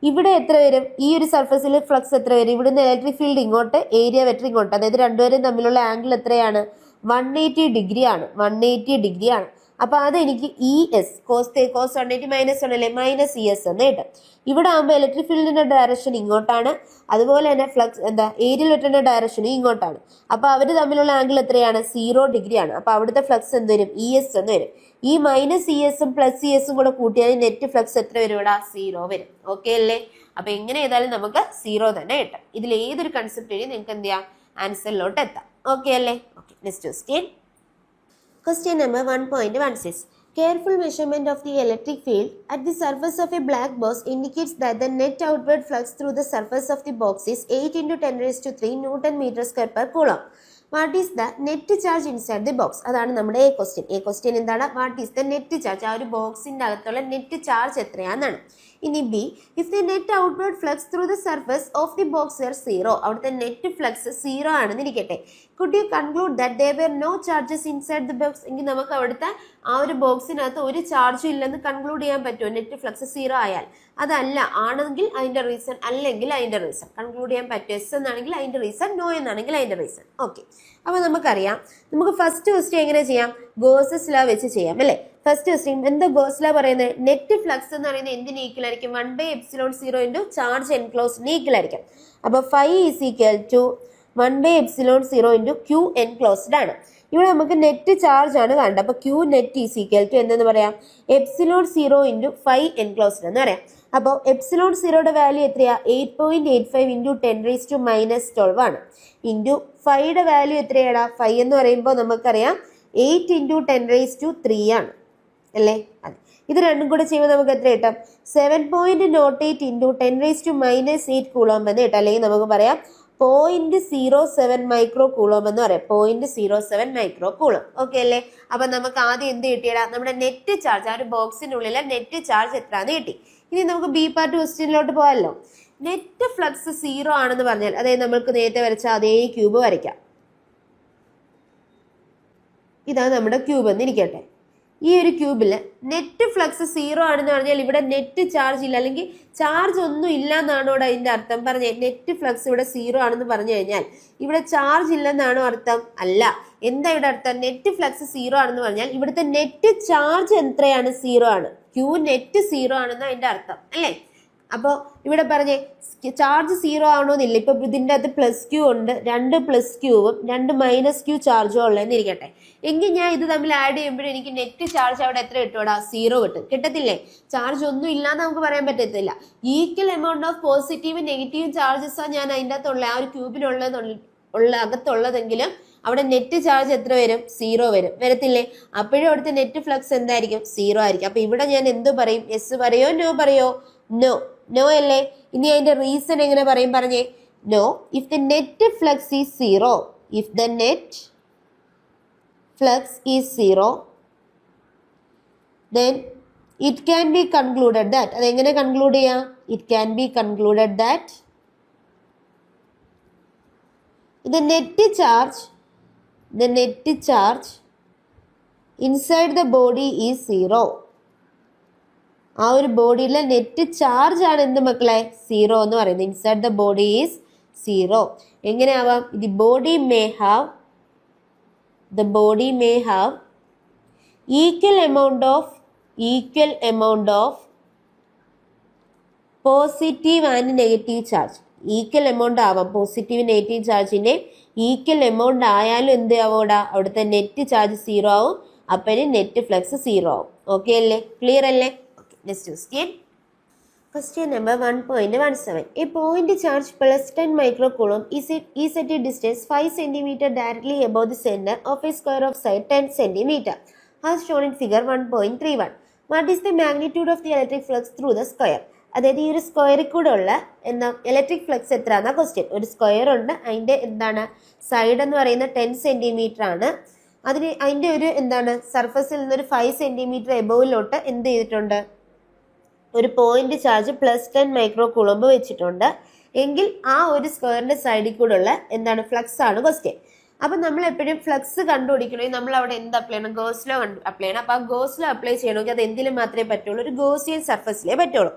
ഇവിടെ എത്ര വരും? ഈ ഒരു സർഫസിൽ ഫ്ലക്സ് എത്ര വരും? ഇവിടുന്ന് ഇലക്ട്രിക് ഫീൽഡ് ഇങ്ങോട്ട്, ഏരിയ വെക്ടർ ഇങ്ങോട്ട്, അതായത് രണ്ടുപേരും തമ്മിലുള്ള ആംഗിൾ എത്രയാണ്? 180 ഡിഗ്രിയാണ്. അപ്പൊ അതെനിക്ക് cos 180 -1 അല്ലേ? -ES എന്ന് കിട്ടും. ഇവിടെ ആകുമ്പോൾ ഇലക്ട്രിക് ഫീൽഡിന്റെ ഡയറക്ഷൻ ഇങ്ങോട്ടാണ്. അതുപോലെ തന്നെ ഫ്ലക്സ് ഏരിയൽ വെക്ടറിന്റെ ഡയറക്ഷനും ഇങ്ങോട്ടാണ്. അപ്പൊ അവർ തമ്മിലുള്ള ആംഗിൾ എത്രയാണ്? 0 ഡിഗ്രിയാണ്. അപ്പൊ അവിടുത്തെ ഫ്ലക്സ് എന്ത് വരും? ES എന്ന് വരും. ഈ -ESഉം +ESഉം കൂടെ കൂട്ടിയാൽ നെറ്റ് ഫ്ലക്സ് എത്ര വരും? ഇവിടെ 0 വരും. ഓക്കെ അല്ലേ? അപ്പൊ എങ്ങനെ ചെയ്താലും നമുക്ക് 0 തന്നെ കിട്ടും. ഇതിൽ ഏതൊരു കൺസെപ്റ്റ് വഴി നിങ്ങൾക്ക് എന്ത് ചെയ്യാം? ആൻസറിലോട്ട് എത്താം. ഓക്കെ അല്ലേ? Okay, next question. Question number 1.16. Careful measurement of the electric field at the surface of a black box indicates that the net outward flux through the surface of the box is 8 × 10⁻³ Newton meter square per coulomb. What is the net charge inside the box? അതാണ് നമ്മുടെ A question. എന്താണ്? What is the net charge? ആ ഒരു ബോക്സിന്റെ അകത്തുള്ള net charge എത്രയാണെന്നാണ്. ഇനി B, if the net outward flux through the surface of the box were 0, അവിടുത്തെ net flux 0 ആണെന്ന് ഇരിക്കട്ടെ. Could you conclude that there were no charges inside the box? എങ്കിൽ നമുക്ക് അവിടുത്തെ ആ ഒരു ബോക്സിനകത്ത് ഒരു ചാർജും ഇല്ലെന്ന് കൺക്ലൂഡ് ചെയ്യാൻ പറ്റുമോ? നെറ്റ് ഫ്ലക്സ് 0 ആയാൽ. അതല്ല, ആണെങ്കിൽ അതിന്റെ റീസൺ, അല്ലെങ്കിൽ അതിന്റെ റീസൺ. കൺക്ലൂഡ് ചെയ്യാൻ പറ്റും. എസ് എന്നാണെങ്കിൽ അതിന്റെ റീസൺ, നോ എന്നാണെങ്കിൽ അതിന്റെ റീസൺ. ഓക്കെ, അപ്പൊ നമുക്കറിയാം. നമുക്ക് ഫസ്റ്റ് ക്വസ്റ്റ്യൻ എങ്ങനെ ചെയ്യാം? ഗോസസ് ലോ വെച്ച് ചെയ്യാം അല്ലേ? ഫസ്റ്റ് ക്വസ്റ്റ്യൻ എന്താ ഗോസ് ലോ പറയുന്നത്? നെറ്റ് ഫ്ലക്സ് എന്ന് പറയുന്നത് എന്തിന് ഈക്വൽ ആയിരിക്കും? 1/ε0 ചാർജ് എൻക്ലോസ്ഡിന് ഈക്വൽ ആയിരിക്കും. അപ്പൊ Φ = 1/ε0 Q എൻക്ലോസ്ഡ് ആണ്. ഇവിടെ നമുക്ക് നെറ്റ് ചാർജ് ആണ് കാണേണ്ടത്. അപ്പൊ Q നെറ്റ് = എന്തെന്ന് പറയാം? ε0 Φ എൻക്ലോസ്ഡ് എന്ന് പറയാം. അപ്പോൾ ε0യുടെ വാല്യൂ എത്രയാ? 8.85 × 10⁻⁻12 ആണ്. ഇൻറ്റു ഫൈയുടെ വാല്യൂ എത്രയാടാ? Φ എന്ന് പറയുമ്പോൾ നമുക്കറിയാം 8 × 10⁻³ ആണ് അല്ലേ? അതെ. ഇത് രണ്ടും കൂടെ ചെയ്യുമ്പോൾ നമുക്ക് എത്ര കിട്ടും? 7.08 × 10⁻⁻8 കൂളോം എന്ന് കിട്ടും. അല്ലെങ്കിൽ നമുക്ക് പറയാം 0.07 മൈക്രോ കൂളോം എന്ന് പറയാം. 0.07 മൈക്രോ കൂളോം. ഓക്കെ അല്ലേ? അപ്പൊ നമുക്ക് ആദ്യം എന്ത് കിട്ടിയടാ? നമ്മുടെ നെറ്റ് ചാർജ്, ആ ഒരു ബോക്സിനുള്ളിലെ നെറ്റ് ചാർജ് എത്രയാന്ന് കിട്ടി. ഇനി നമുക്ക് B പാർട്ട് ക്വസ്റ്റ്യനിലോട്ട് പോകാമല്ലോ. നെറ്റ് ഫ്ലക്സ് 0 ആണെന്ന് പറഞ്ഞാൽ അതായത് നമ്മൾക്ക് നേരത്തെ വരച്ച അതേ ക്യൂബ് വരയ്ക്കാം. ഇതാണ് നമ്മുടെ ക്യൂബ് എന്ന് ഇരിക്കട്ടെ. ഈ ഒരു ക്യൂബിൽ നെറ്റ് ഫ്ലക്സ് 0 ആണെന്ന് പറഞ്ഞാൽ ഇവിടെ നെറ്റ് ചാർജ് ഇല്ല, അല്ലെങ്കിൽ ചാർജ് ഒന്നും ഇല്ല എന്നാണോ ഇവിടെ അതിന്റെ അർത്ഥം? പറഞ്ഞേ നെറ്റ് ഫ്ലക്സ് ഇവിടെ 0 ആണെന്ന് പറഞ്ഞു കഴിഞ്ഞാൽ ഇവിടെ ചാർജ് ഇല്ലെന്നാണോ അർത്ഥം? അല്ല. എന്താ ഇവിടെ അർത്ഥം? നെറ്റ് ഫ്ലക്സ് 0 ആണെന്ന് പറഞ്ഞാൽ ഇവിടുത്തെ നെറ്റ് ചാർജ് എത്രയാണ്? 0 ആണ്. ക്യൂ നെറ്റ് 0 ആണെന്ന് അതിന്റെ അർത്ഥം അല്ലേ? അപ്പോൾ ഇവിടെ പറഞ്ഞേ ചാർജ് 0 ആണോന്നില്ല. ഇപ്പൊ ഇതിൻ്റെ അകത്ത് പ്ലസ് ക്യൂ ഉണ്ട്, 2 പ്ലസ് ക്യൂവും 2 മൈനസ് ക്യൂ ചാർജും ഉള്ളതെന്ന് ഇരിക്കട്ടെ. എങ്കിൽ ഞാൻ ഇത് തമ്മിൽ ആഡ് ചെയ്യുമ്പോഴും എനിക്ക് നെറ്റ് ചാർജ് അവിടെ എത്ര കിട്ടും? 0 കിട്ടും. കിട്ടത്തില്ലേ? ചാർജ് ഒന്നും ഇല്ലാന്ന് നമുക്ക് പറയാൻ പറ്റത്തില്ല. Equal amount of positive negative charges ആണ് ഞാൻ അതിൻ്റെ അകത്തുള്ള ആ ഒരു ക്യൂബിലുള്ള അകത്തുള്ളതെങ്കിലും അവിടെ നെറ്റ് ചാർജ് എത്ര വരും? 0 വരും. വരത്തില്ലേ? അപ്പോഴും അവിടുത്തെ നെറ്റ് ഫ്ലക്സ് എന്തായിരിക്കും? 0 ആയിരിക്കും. അപ്പൊ ഇവിടെ ഞാൻ എന്ത് പറയും? യെസ് പറയോ നോ പറയോ? നോ. നോ അല്ലേ? ഇനി അതിന്റെ റീസൺ എങ്ങനെ പറയും? പറഞ്ഞേ. No, if the net flux is 0, if the net flux is 0, then it can be concluded that, അതെങ്ങനെ കൺക്ലൂഡ് ചെയ്യാം? It can be concluded that the net charge inside the body is 0. ആ ഒരു ബോഡിയിലെ net charge ആണ് എന്ത് മക്കളെ? 0 എന്ന് പറയുന്നത്. Inside the body is 0. എങ്ങനെയാവാം? The body may have equal amount of positive and negative charge. Equal amount ആവാം. Positive negative ചാർജിന്റെ ഈക്വൽ എമൗണ്ട് ആയാലും എന്ത് ആവോടാ? അവിടുത്തെ നെറ്റ് ചാർജ് 0 ആവും. അപ്പന് നെറ്റ് ഫ്ലക്സ് 0 ആവും. ഓക്കെ അല്ലേ? ക്ലിയർ അല്ലേ? Next question. Question number 1.17. A point charge plus 10 microcoulomb is at a distance 5 cm directly above the center of a square of side 10 cm as shown in figure 1.31. What is the magnitude of the electric flux through the square? അതായത് ഈ ഒരു സ്ക്വയറിൽ കൂടെ ഉള്ള electric flux എത്രയാണെന്ന question. ഒരു square ഉണ്ട്, അതിന്റെ എന്താണ് സൈഡ് എന്ന് പറയുന്നത് 10 സെന്റിമീറ്റർ ആണ്. അതിന്റെ ഒരു സർഫസിൽ നിന്നൊരു 5 സെന്റിമീറ്റർ എബോവിലോട്ട് എന്ത് ചെയ്തിട്ടുണ്ട്? ഒരു point charge plus 10 micro Coulomb വെച്ചിട്ടുണ്ട് എങ്കിൽ ആ ഒരു സ്ക്വയറിന്റെ സൈഡിൽ കൂടെ ഉള്ള ഫ്ലക്സ് ആണ് ക്വസ്റ്റ്യൻ. അപ്പൊ നമ്മൾ എപ്പോഴും ഫ്ലക്സ് കണ്ടുപിടിക്കണമെങ്കിൽ നമ്മൾ അവിടെ എന്ത് അപ്ലൈ ചെയ്യണം? ഗോസ് ലോ അപ്ലൈ ചെയ്യണം. അപ്പൊ ആ ഗോസ് ലോ അപ്ലൈ ചെയ്യണമെങ്കിൽ അത് എന്തിലും മാത്രമേ പറ്റുള്ളൂ? ഒരു ഗോസിയൻ സർഫസിലേ പറ്റുള്ളൂ.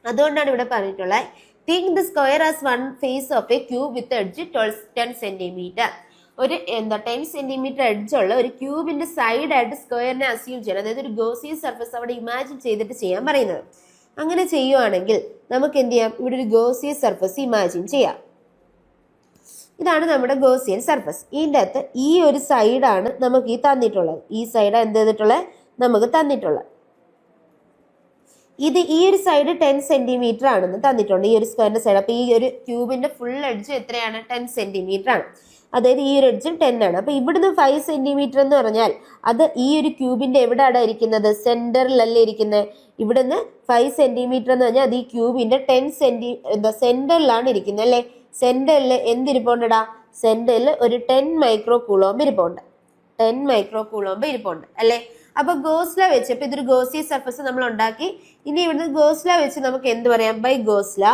അതുകൊണ്ടാണ് ഇവിടെ പറഞ്ഞിട്ടുള്ളത് think the square as one face of a cube with edge 10 centimetre. ഒരു 10 സെന്റിമീറ്റർ എഡ്ജ് ഉള്ള ഒരു ക്യൂബിന്റെ സൈഡ് ആയിട്ട് സ്ക്വയറിനെ അസ്യൂം ചെയ്യണം. അതായത് ഒരു ഗോസിയൻ സർഫസ് അവിടെ ഇമാജിൻ ചെയ്തിട്ട് ചെയ്യാൻ പറയുന്നത്. അങ്ങനെ ചെയ്യുവാണെങ്കിൽ നമുക്ക് എന്ത് ചെയ്യാം? ഇവിടെ ഒരു ഗോസിയൻ സർഫസ് ഇമാജിൻ ചെയ്യാം. ഇതാണ് നമ്മുടെ ഗോസിയൻ സർഫസ്. ഇതിൻ്റെ അകത്ത് ഈ ഒരു സൈഡാണ് നമുക്ക് ഈ തന്നിട്ടുള്ളത്. ഈ സൈഡാണ് എന്ത് ചെയ്തിട്ടുള്ളത്? നമുക്ക് തന്നിട്ടുള്ളത്. ഈ ഒരു സൈഡ് 10 സെന്റിമീറ്റർ ആണെന്ന് തന്നിട്ടുണ്ട്, ഈ ഒരു സ്ക്വയറിന്റെ സൈഡ്. അപ്പൊ ഈ ഒരു ക്യൂബിന്റെ ഫുൾ എഡ്ജ് എത്രയാണ്? 10 സെന്റിമീറ്റർ ആണ്. അതായത് ഈ ഒരു എഡ്ജും 10 ആണ്. അപ്പൊ ഇവിടുന്ന് 5 സെന്റിമീറ്റർ എന്ന് പറഞ്ഞാൽ അത് ഈ ഒരു ക്യൂബിന്റെ എവിടെയാണ് ഇരിക്കുന്നത്? സെന്ററിലല്ലേ ഇരിക്കുന്നത്. ഇവിടുന്ന് 5 സെന്റിമീറ്റർ എന്ന് പറഞ്ഞാൽ അത് ഈ ക്യൂബിന്റെ 10 സെന്ററിലാണ് ഇരിക്കുന്നത് അല്ലേ? സെന്ററിൽ എന്തിരിപ്പുണ്ടടാ? സെന്ററിൽ ഒരു 10 മൈക്രോ കൂളോംബ് ഇരിപ്പുണ്ട്. 10 മൈക്രോ കൂളോംബ് ഇരിപ്പുണ്ട് അല്ലേ? അപ്പൊ ഗോസ്ല വെച്ച് ഇപ്പൊ ഇതൊരു ഗോസിയൻ സർഫസ് നമ്മൾ ഉണ്ടാക്കി. ഇനി ഇവിടുന്ന് ഗോസ്ല വെച്ച് നമുക്ക് എന്ത് പറയാം? By Gauss law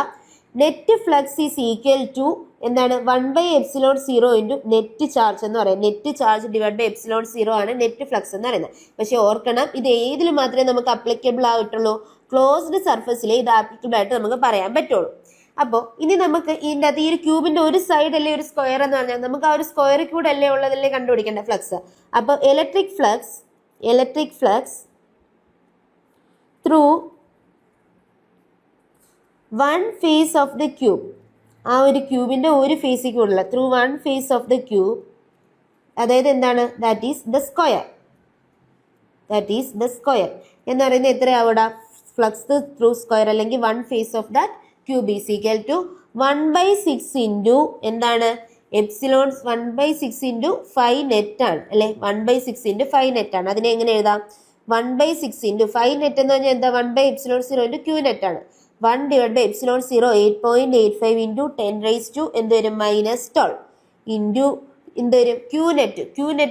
net flux is equal to എന്താണ്? 1/ε0 ഇൻറ്റു നെറ്റ് ചാർജ് എന്ന് പറയാം. നെറ്റ് ചാർജ് ഡിവൈഡ് ബൈ ε0 ആണ് നെറ്റ് ഫ്ലക്സ് എന്ന് പറയുന്നത്. പക്ഷെ ഓർക്കണം, ഇത് ഏതിൽ മാത്രമേ നമുക്ക് അപ്ലിക്കബിൾ ആയിട്ടുള്ളൂ? ക്ലോസ്ഡ് സർഫസിലെ ഇത് ആപ്ലിക്കബിൾ ആയിട്ട് നമുക്ക് പറയാൻ പറ്റുള്ളൂ. അപ്പോൾ ഇനി നമുക്ക് ഇതിൻ്റെ അകത്ത് ഈ ഒരു ക്യൂബിന്റെ ഒരു സൈഡ് അല്ലേ ഒരു സ്ക്വയർ എന്ന് പറഞ്ഞാൽ നമുക്ക് ആ ഒരു സ്ക്വയറിൽ കൂടെ അല്ലേ ഉള്ളതല്ലേ കണ്ടുപിടിക്കേണ്ട ഫ്ലക്സ്. അപ്പോൾ electric flux through one face of the cube, ആ ഒരു ക്യൂബിന്റെ ഒരു ഫേസിൽ കൂടുതൽ through one face of the cube, അതായത് എന്താണ്? ദാറ്റ് ഈസ് ദ സ്ക്വയർ എന്ന് പറയുന്നത് എത്രയാവൂടാ? ഫ്ലക്സ് ത്രൂ സ്ക്വയർ അല്ലെങ്കിൽ one face of that cube is equal to 1/6 into എന്താണ്? എപ്സിലോൺ 1/6 ഇൻറ്റു 5 നെറ്റ് ആണ് അല്ലെ? 1/6 ഇൻറ്റു 5 നെറ്റ് ആണ്. അതിനെ എങ്ങനെ എഴുതാം? 1/6 ഇൻറ്റു 5 നെറ്റ് എന്ന് പറഞ്ഞാൽ എന്താ? 1/ε0 ഇൻറ്റു ക്യൂ നെറ്റ് ആണ്. 1 ഡിവൈഡ് ബൈ ε0 8.85 ഇൻറ്റു 10⁻⁻⁻12 ഇൻറ്റു എന്തുവരും? ക്യൂ നെറ്റ്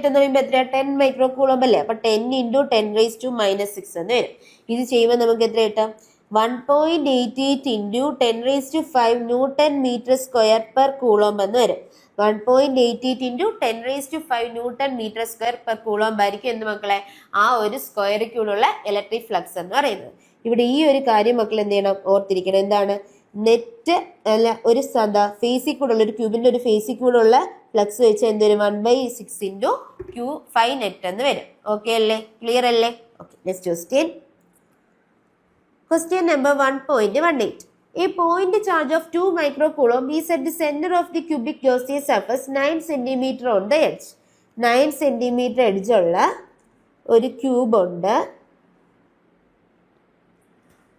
എന്ന് പറയുമ്പോൾ എത്രയാണ്? 10 മൈക്രോ കൂളംബ് അല്ലേ? അപ്പൊ 10 ഇൻറ്റു 10⁻⁻6 എന്ന് വരും. ഇത് ചെയ്യുമ്പോൾ നമുക്ക് എത്ര കിട്ടാം? 1.88 into 10⁵ newton metre square per coulomb എന്ന് വരും. 1.88 into 10⁵ newton metre square per coulomb ആയിരിക്കും എന്ത് മക്കളെ ആ ഒരു സ്ക്വയറിക്കുള്ള ഇലക്ട്രിക് ഫ്ലക്സ് എന്ന് പറയുന്നത്. ഇവിടെ ഈ ഒരു കാര്യം മക്കൾ എന്ത് ചെയ്യണം ഓർത്തിരിക്കണം. എന്താണ് നെറ്റ് അല്ല ഒരു ഫേസിൽ കൂടെ ഉള്ള ഒരു ക്യൂബിന്റെ ഒരു ഫേസിൽ കൂടെ ഉള്ള ഫ്ലക്സ് വെച്ച് എന്തൊരു 1/6 into Q5 നെറ്റ് എന്ന് വരും. ഓക്കെ അല്ലേ, ക്ലിയർ അല്ലേ? Okay, next question. Question number 1.18. A point charge of 2 microcoulomb is at the center of the cubic Gaussian surface 9 cm on the edge. 9 cm edge ഉള്ള ഒരു cube ഉണ്ട്.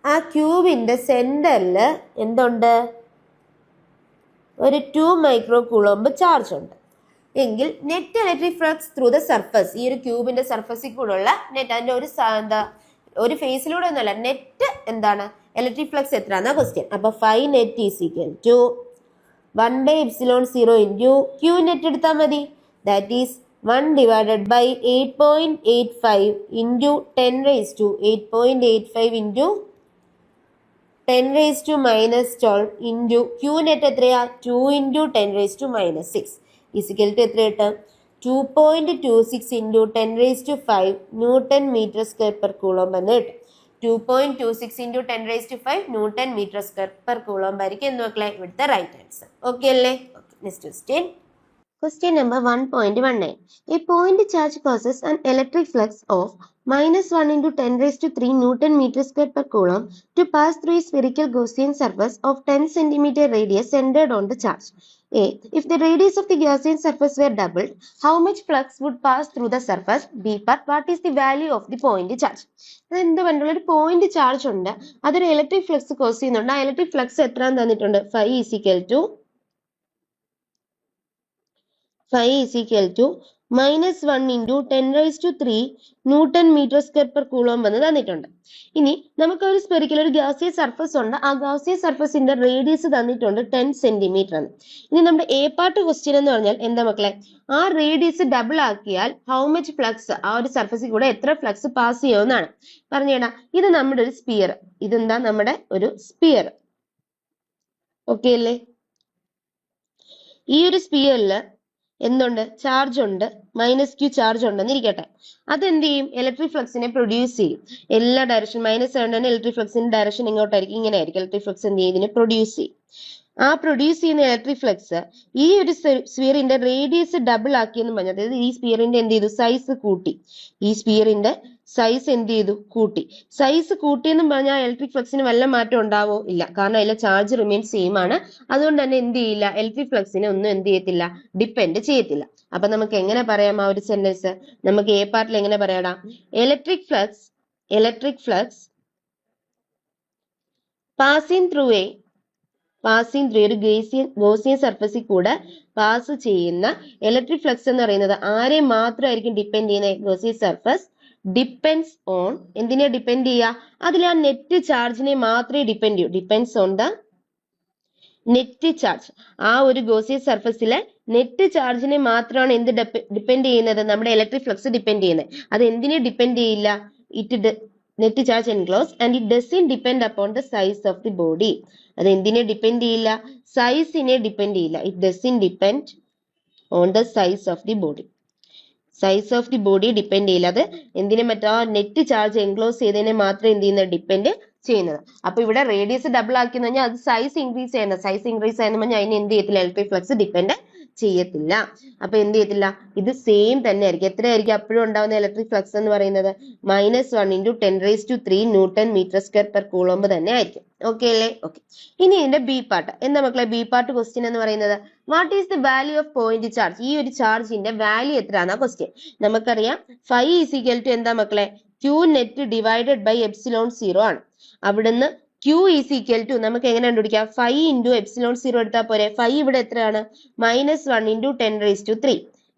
ആ ക്യൂബിന്റെ സെന്ററിൽ എന്തുണ്ട്? ഒരു 2 മൈക്രോകൂളോംബ് ചാർജ് ഉണ്ട് എങ്കിൽ net electric flux through the surface, ഈ ഒരു ക്യൂബിന്റെ സർഫസിൽ കൂടെ ഉള്ള നെറ്റ്, അതിന്റെ ഒരു ഫേസിലൂടെ ഒന്നുമല്ല, നെറ്റ് എന്താണ് ഇലക്ട്രിക് ഫ്ലക്സ് എത്രയാണെന്നാ ക്വസ്റ്റ്യൻ. അപ്പൊ 5 net is equal to 1/ε0 into Q net എടുത്താൽ മതി. That is 1/8.85 into 10⁻8.85 into 10⁻⁻12 into Q net എത്രയാ 2 ഇൻറ്റു 10⁻⁻6 ഈസിക്കൽ ടു എത്ര കിട്ടും? 2.26 into 10⁵ newton metre square per coulomb എന്ന് കിട്ടും. 2.26 into 10⁵ newton metre square per coulomb ആയിരിക്കും എന്ന് മക്കളെ ഇവിടുത്തെ റൈറ്റ് ആൻസർ. ഓക്കെ അല്ലേ? Next question. Question number 1.19. A point charge causes an electric flux of -1 into 10⁻³ Newton meter square per coulomb to pass through a spherical Gaussian surface of 10 cm radius centered on the charge. A. If the radius of the Gaussian surface were doubled, how much flux would pass through the surface? B part, what is the value of the point charge? എന്ത് പറഞ്ഞുള്ള ഒരു point charge ഉണ്ട്, അതൊരു electric flux cos ചെയ്യുന്നുണ്ട്. ആ electric flux എത്രയാണെന്ന് തന്നിട്ടുണ്ട്. 5 is equal to -1 into 10⁻³ newton metre square per coulomb എന്ന് തന്നിട്ടുണ്ട്. ഇനി നമുക്ക് ഒരു സ്പെറിക്കൽ ഒരു ഗാസിയൻ സർഫസ് ഉണ്ട്. ആ ഗാസിയൻ സർഫസിന്റെ റേഡിയസ് തന്നിട്ടുണ്ട് 10 സെന്റിമീറ്റർ ആണ്. ഇനി നമ്മുടെ എ പാർട്ട് ക്വസ്റ്റ്യൻ എന്ന് പറഞ്ഞാൽ എന്താ മക്കളെ, ആ റേഡിയസ് ഡബിൾ ആക്കിയാൽ ഹൗ മച്ച് ഫ്ലക്സ്, ആ ഒരു സർഫസിൽ കൂടെ എത്ര ഫ്ലക്സ് പാസ് ചെയ്യുമെന്നാണ് പറഞ്ഞേടാ. ഇത് നമ്മുടെ ഒരു സ്പിയർ, ഇതെന്താ നമ്മുടെ ഒരു സ്പിയർ. ഓക്കെ അല്ലേ? ഈ ഒരു സ്പിയറില് എന്തുണ്ട്? ചാർജ് ഉണ്ട്, -q ചാർജ് ഉണ്ടെന്ന് ഇരിക്കട്ടെ. അതെന്ത് ചെയ്യും? ഇലക്ട്രിക് ഫ്ലക്സിനെ പ്രൊഡ്യൂസ് ചെയ്യും. എല്ലാ ഡയറക്ഷൻ -7 ഇലക്ട്രിക് ഫ്ലക്സിന്റെ ഡയറക്ഷൻ ഇങ്ങോട്ടായിരിക്കും, ഇങ്ങനെ ആയിരിക്കും. ഇലക്ട്രിക് ഫ്ലക്സ് എന്ത് ചെയ്യും? ഇതിനെ പ്രൊഡ്യൂസ് ചെയ്യും. ആ പ്രൊഡ്യൂസ് ചെയ്യുന്ന ഇലക്ട്രിക് ഫ്ലക്സ് ഈ ഒരു സ്പിയറിന്റെ റേഡിയസ് ഡബിൾ ആക്കിയെന്ന് പറഞ്ഞു. അതായത് ഈ സ്പിയറിന്റെ എന്ത് ചെയ്തു? സൈസ് കൂട്ടി. ഈ സ്പിയറിന്റെ സൈസ് എന്ത് ചെയ്തു? കൂട്ടി. സൈസ് കൂട്ടിയെന്നും പറഞ്ഞാൽ ഇലക്ട്രിക് ഫ്ലക്സിന് വല്ല മാറ്റം ഉണ്ടാവോ? ഇല്ല, കാരണം അതിലെ ചാർജ് റിമെയിൻ സെയിം ആണ്. അതുകൊണ്ട് തന്നെ എന്ത് ചെയ്യില്ല, ഇലക്ട്രിക് ഫ്ലക്സിനെ ഒന്നും എന്ത് ചെയ്യത്തില്ല, ഡിപ്പെൻഡ് ചെയ്യത്തില്ല. അപ്പൊ നമുക്ക് എങ്ങനെ പറയാം ആ ഒരു സെന്റൻസ്? നമുക്ക് എ പാർട്ടിൽ എങ്ങനെ പറയാടാ? ഇലക്ട്രിക് ഫ്ലക്സ് പാസിംഗ് ത്രൂ ഒരു ഗോസിയൻ സർഫസിൽ കൂടെ പാസ് ചെയ്യുന്ന ഇലക്ട്രിക് ഫ്ലക്സ് എന്ന് പറയുന്നത് ആരെ മാത്രമായിരിക്കും ഡിപ്പെൻഡ് ചെയ്യുന്നത്? ഗോസിയൻ സർഫസ് ഡിപ്പെൻഡ്സ് ഓൺ, എന്തിനെ ഡിപ്പെൻഡ് ചെയ്യുക? അതിൽ ആ നെറ്റ് ചാർജിനെ മാത്രമേ ഡിപ്പെൻഡ് ചെയ്യൂ. Depends on the net charge. ആ ഒരു ഗോസിയൻ സർഫസിലെ നെറ്റ് ചാർജിനെ മാത്രമാണ് എന്ത് ഡിപ്പെൻഡ് ചെയ്യുന്നത്? നമ്മുടെ ഇലക്ട്രിക് ഫ്ലക്സ് ഡിപ്പെൻഡ് ചെയ്യുന്നത്. അത് എന്തിനെ ഡിപ്പെൻഡ് ചെയ്യില്ല? Net charge enclose and it doesn't depend upon the size of the body. അത് എന്തിനെ ഡിപ്പെൻഡ് ചെയ്യില്ല? സൈസിനെ ഡിപ്പെൻഡ് ചെയ്യില്ല. It doesn't depend on the size of the body. Size of the body depend ചെയ്യില്ല. അത് എന്തിനെ മറ്റാ നെറ്റ് ചാർജ് എൻക്ലോസ് ചെയ്തതിനെ മാത്രമേ എന്ത് ചെയ്യുന്നത്? ഡിപ്പെൻഡ് ചെയ്യുന്നത്. അപ്പൊ ഇവിടെ റേഡിയസ് ഡബിൾ ആക്കി കഴിഞ്ഞാൽ അത് സൈസ് ഇൻക്രീസ് ചെയ്യുന്നത്. സൈസ് ഇൻക്രീസ് ആയെന്ന് പറഞ്ഞാൽ അതിന് എന്ത് ചെയ്യത്തില്ല? ഇലക്ട്രിക് ഫ്ലക്സ് ഡിപ്പെൻഡ് ചെയ്യത്തില്ല. അപ്പൊ എന്ത് ചെയ്യത്തില്ല? ഇത് സെയിം തന്നെ ആയിരിക്കും. എത്രയായിരിക്കും അപ്പോഴും ഉണ്ടാവുന്ന ഇലക്ട്രിക് ഫ്ലക്സ് എന്ന് പറയുന്നത്? -1 into 10⁻³ newton metre square per coulomb തന്നെ ആയിരിക്കും. ഓക്കെ അല്ലേ? ഓക്കെ. ഇനി ഇതിന്റെ ബി പാർട്ട് എന്താ മക്കളെ? ബി പാർട്ട് ക്വസ്റ്റ്യൻ എന്ന് പറയുന്നത് what is the value of point charge? ഈ ഒരു ചാർജിന്റെ വാല്യൂ എത്രയാണെന്നാ ക്വസ്റ്റ്യൻ. നമുക്കറിയാം 5 is equal to എന്താ മക്കളെ? Q നെറ്റ് ഡിവൈഡഡ് ബൈ ε0 ആണ്. അവിടുന്ന് Q is equal to നമുക്ക് എങ്ങനെ കണ്ടുപിടിക്കാം? 5 into ε0 എടുത്താൽ പോരെ. 5 ഇവിടെ എത്രയാണ്? -1 into 10⁻³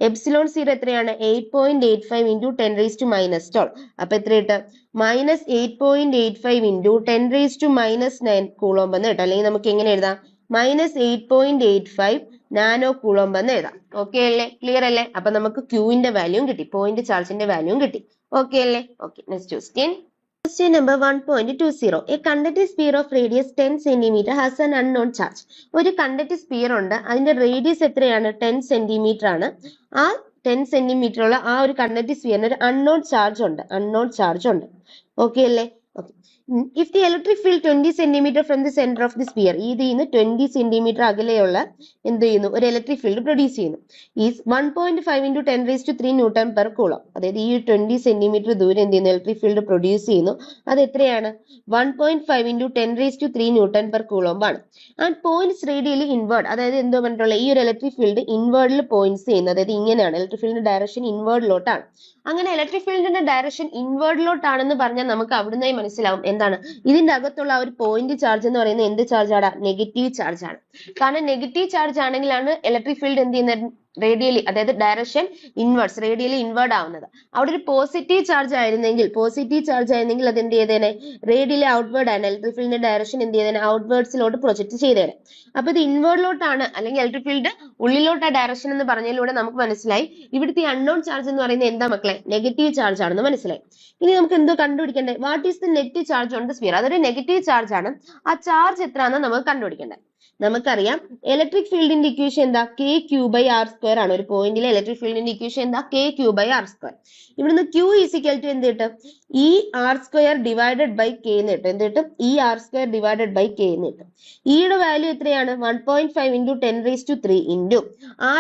ε0 എത്രയാണ്? 8.85 into 10⁻⁻12. അപ്പൊ എത്ര കിട്ടും? -8.85 into 10⁻⁻9 കൂളോംബ് എന്ന് കിട്ടും. അല്ലെങ്കിൽ നമുക്ക് എങ്ങനെ എഴുതാം? -8.85 നാനോ കൂളോംബ് എന്ന് എഴുതാം. ഓക്കെ അല്ലേ? ക്ലിയർ അല്ലേ? അപ്പൊ നമുക്ക് ക്യൂവിന്റെ വാല്യൂവും കിട്ടി, പോയിന്റ് ചാർജിന്റെ വാല്യൂവും കിട്ടി. ഓക്കെ അല്ലേ? Okay. Next question. Question number 1.20. A conductive sphere of radius 10 cm has an unknown charge. ഒരു conductive sphere ഉണ്ട്, അതിന്റെ റേഡിയസ് എത്രയാണ്? 10 cm ആണ്. ആ 10 cm ഉള്ള ആ ഒരു conductive sphere ഒരു unknown charge ഉണ്ട്. ഓക്കെ അല്ലേ? Okay. If the electric field 20 cm from the center of the sphere, ഇതിന്ന് 20 cm അകലെയുള്ള എന്ത് ചെയ്യുന്നു? ഒരു ഇലക്ട്രിക് ഫീൽഡ് പ്രൊഡ്യൂസ് ചെയ്യുന്നു. Is 1.5 into 10⁻³ newton per coulomb. അതായത് ഈ 20 cm ദൂരം എന്ത് ചെയ്യുന്നു? ഇലക്ട്രിക് ഫീൽഡ് പ്രൊഡ്യൂസ് ചെയ്യുന്നു. അത് എത്രയാണ്? 1.5 into 10⁻³ ന്യൂട്ടൺ പെർ കൂളം ആണ്. And points radially inward. അതായത് എന്തോ പറഞ്ഞിട്ടുള്ള ഈ ഒരു ഇലക്ട്രിക് ഫീൽഡ് ഇൻവേർഡിൽ പോയിന്റ്സ് ചെയ്യുന്നു. അതായത് ഇങ്ങനെയാണ് ഇലക്ട്രിക് ഫീൽഡിന്റെ ഡയറക്ഷൻ ഇൻവേർഡിലോട്ടാണ്. അങ്ങനെ ഇലക്ട്രിക് ഫീൽഡിന്റെ ഡയറക്ഷൻ ഇൻവേർഡിലോട്ടാണെന്ന് പറഞ്ഞാൽ നമുക്ക് അവിടുന്ന് മനസ്സിലാവും എന്താണ് ഇതിന്റെ അകത്തുള്ള ആ ഒരു പോയിന്റ് ചാർജ് എന്ന് പറയുന്നത് എന്ത് ചാർജ് ആണ്? നെഗറ്റീവ് ചാർജ് ആണ്. കാരണം നെഗറ്റീവ് ചാർജ് ആണെങ്കിലാണ് ഇലക്ട്രിക് ഫീൽഡ് എന്ത് ചെയ്യുന്നത്? റേഡിയലി, അതായത് ഡയറക്ഷൻ ഇൻവേർഡ്സ്, റേഡിയലി ഇൻവേർഡ് ആവുന്നത്. അവിടെ ഒരു പോസിറ്റീവ് ചാർജ് ആയിരുന്നെങ്കിൽ അത് എന്ത് ചെയ്തേനെ? റേഡിയലി ഔട്ട്വേർഡ് ആണ്. ഇലക്ട്രിക് ഫീൽഡിന്റെ ഡയറക്ഷൻ എന്ത് ചെയ്തേനെ? ഔട്ട്വേർഡ്സിലോട്ട് പ്രൊജക്ട് ചെയ്തേനെ. അപ്പൊ ഇത് ഇൻവേർഡിലോട്ടാണ്, അല്ലെങ്കിൽ ഇലക്ട്രിക് ഫീൽഡ് ഉള്ളിലോട്ടാ ഡയറക്ഷൻ എന്ന് പറഞ്ഞതിലൂടെ നമുക്ക് മനസ്സിലായി ഇവിടുത്തെ അൺനോൺ ചാർജ് എന്ന് പറയുന്നത് എന്താ മക്കളെ? നെഗറ്റീവ് ചാർജ് ആണെന്ന് മനസ്സിലായി. ഇനി നമുക്ക് എന്തോ കണ്ടുപിടിക്കണ്ടേ? What is the net charge on the sphere? അതൊരു നെഗറ്റീവ് ചാർജ് ആണ്. ആ ചാർജ് എത്രയാണെന്ന് നമുക്ക് കണ്ടുപിടിക്കണ്ടേ? നമുക്കറിയാം ഇലക്ട്രിക് ഫീൽഡിന്റെ ഇക്വേഷൻ എന്താ? k⁴/r² ആണ്. ഒരു പോയിന്റിലെ ഇലക്ട്രിക് ഫീൽഡിന്റെ ഇക്വേഷൻ എന്താ? k⁴/r². ഇവിടുന്ന് q = എന്ത് കിട്ടും? E⁴² ഡിവൈഡഡ് ബൈ k എന്ന് കിട്ടും. എന്ത് കിട്ടും? E⁴² ഡിവൈഡഡ് ബൈ k എന്ന് കിട്ടും. യുടെ വാല്യൂ എത്രയാണ്? 1.5 into 10⁻³ into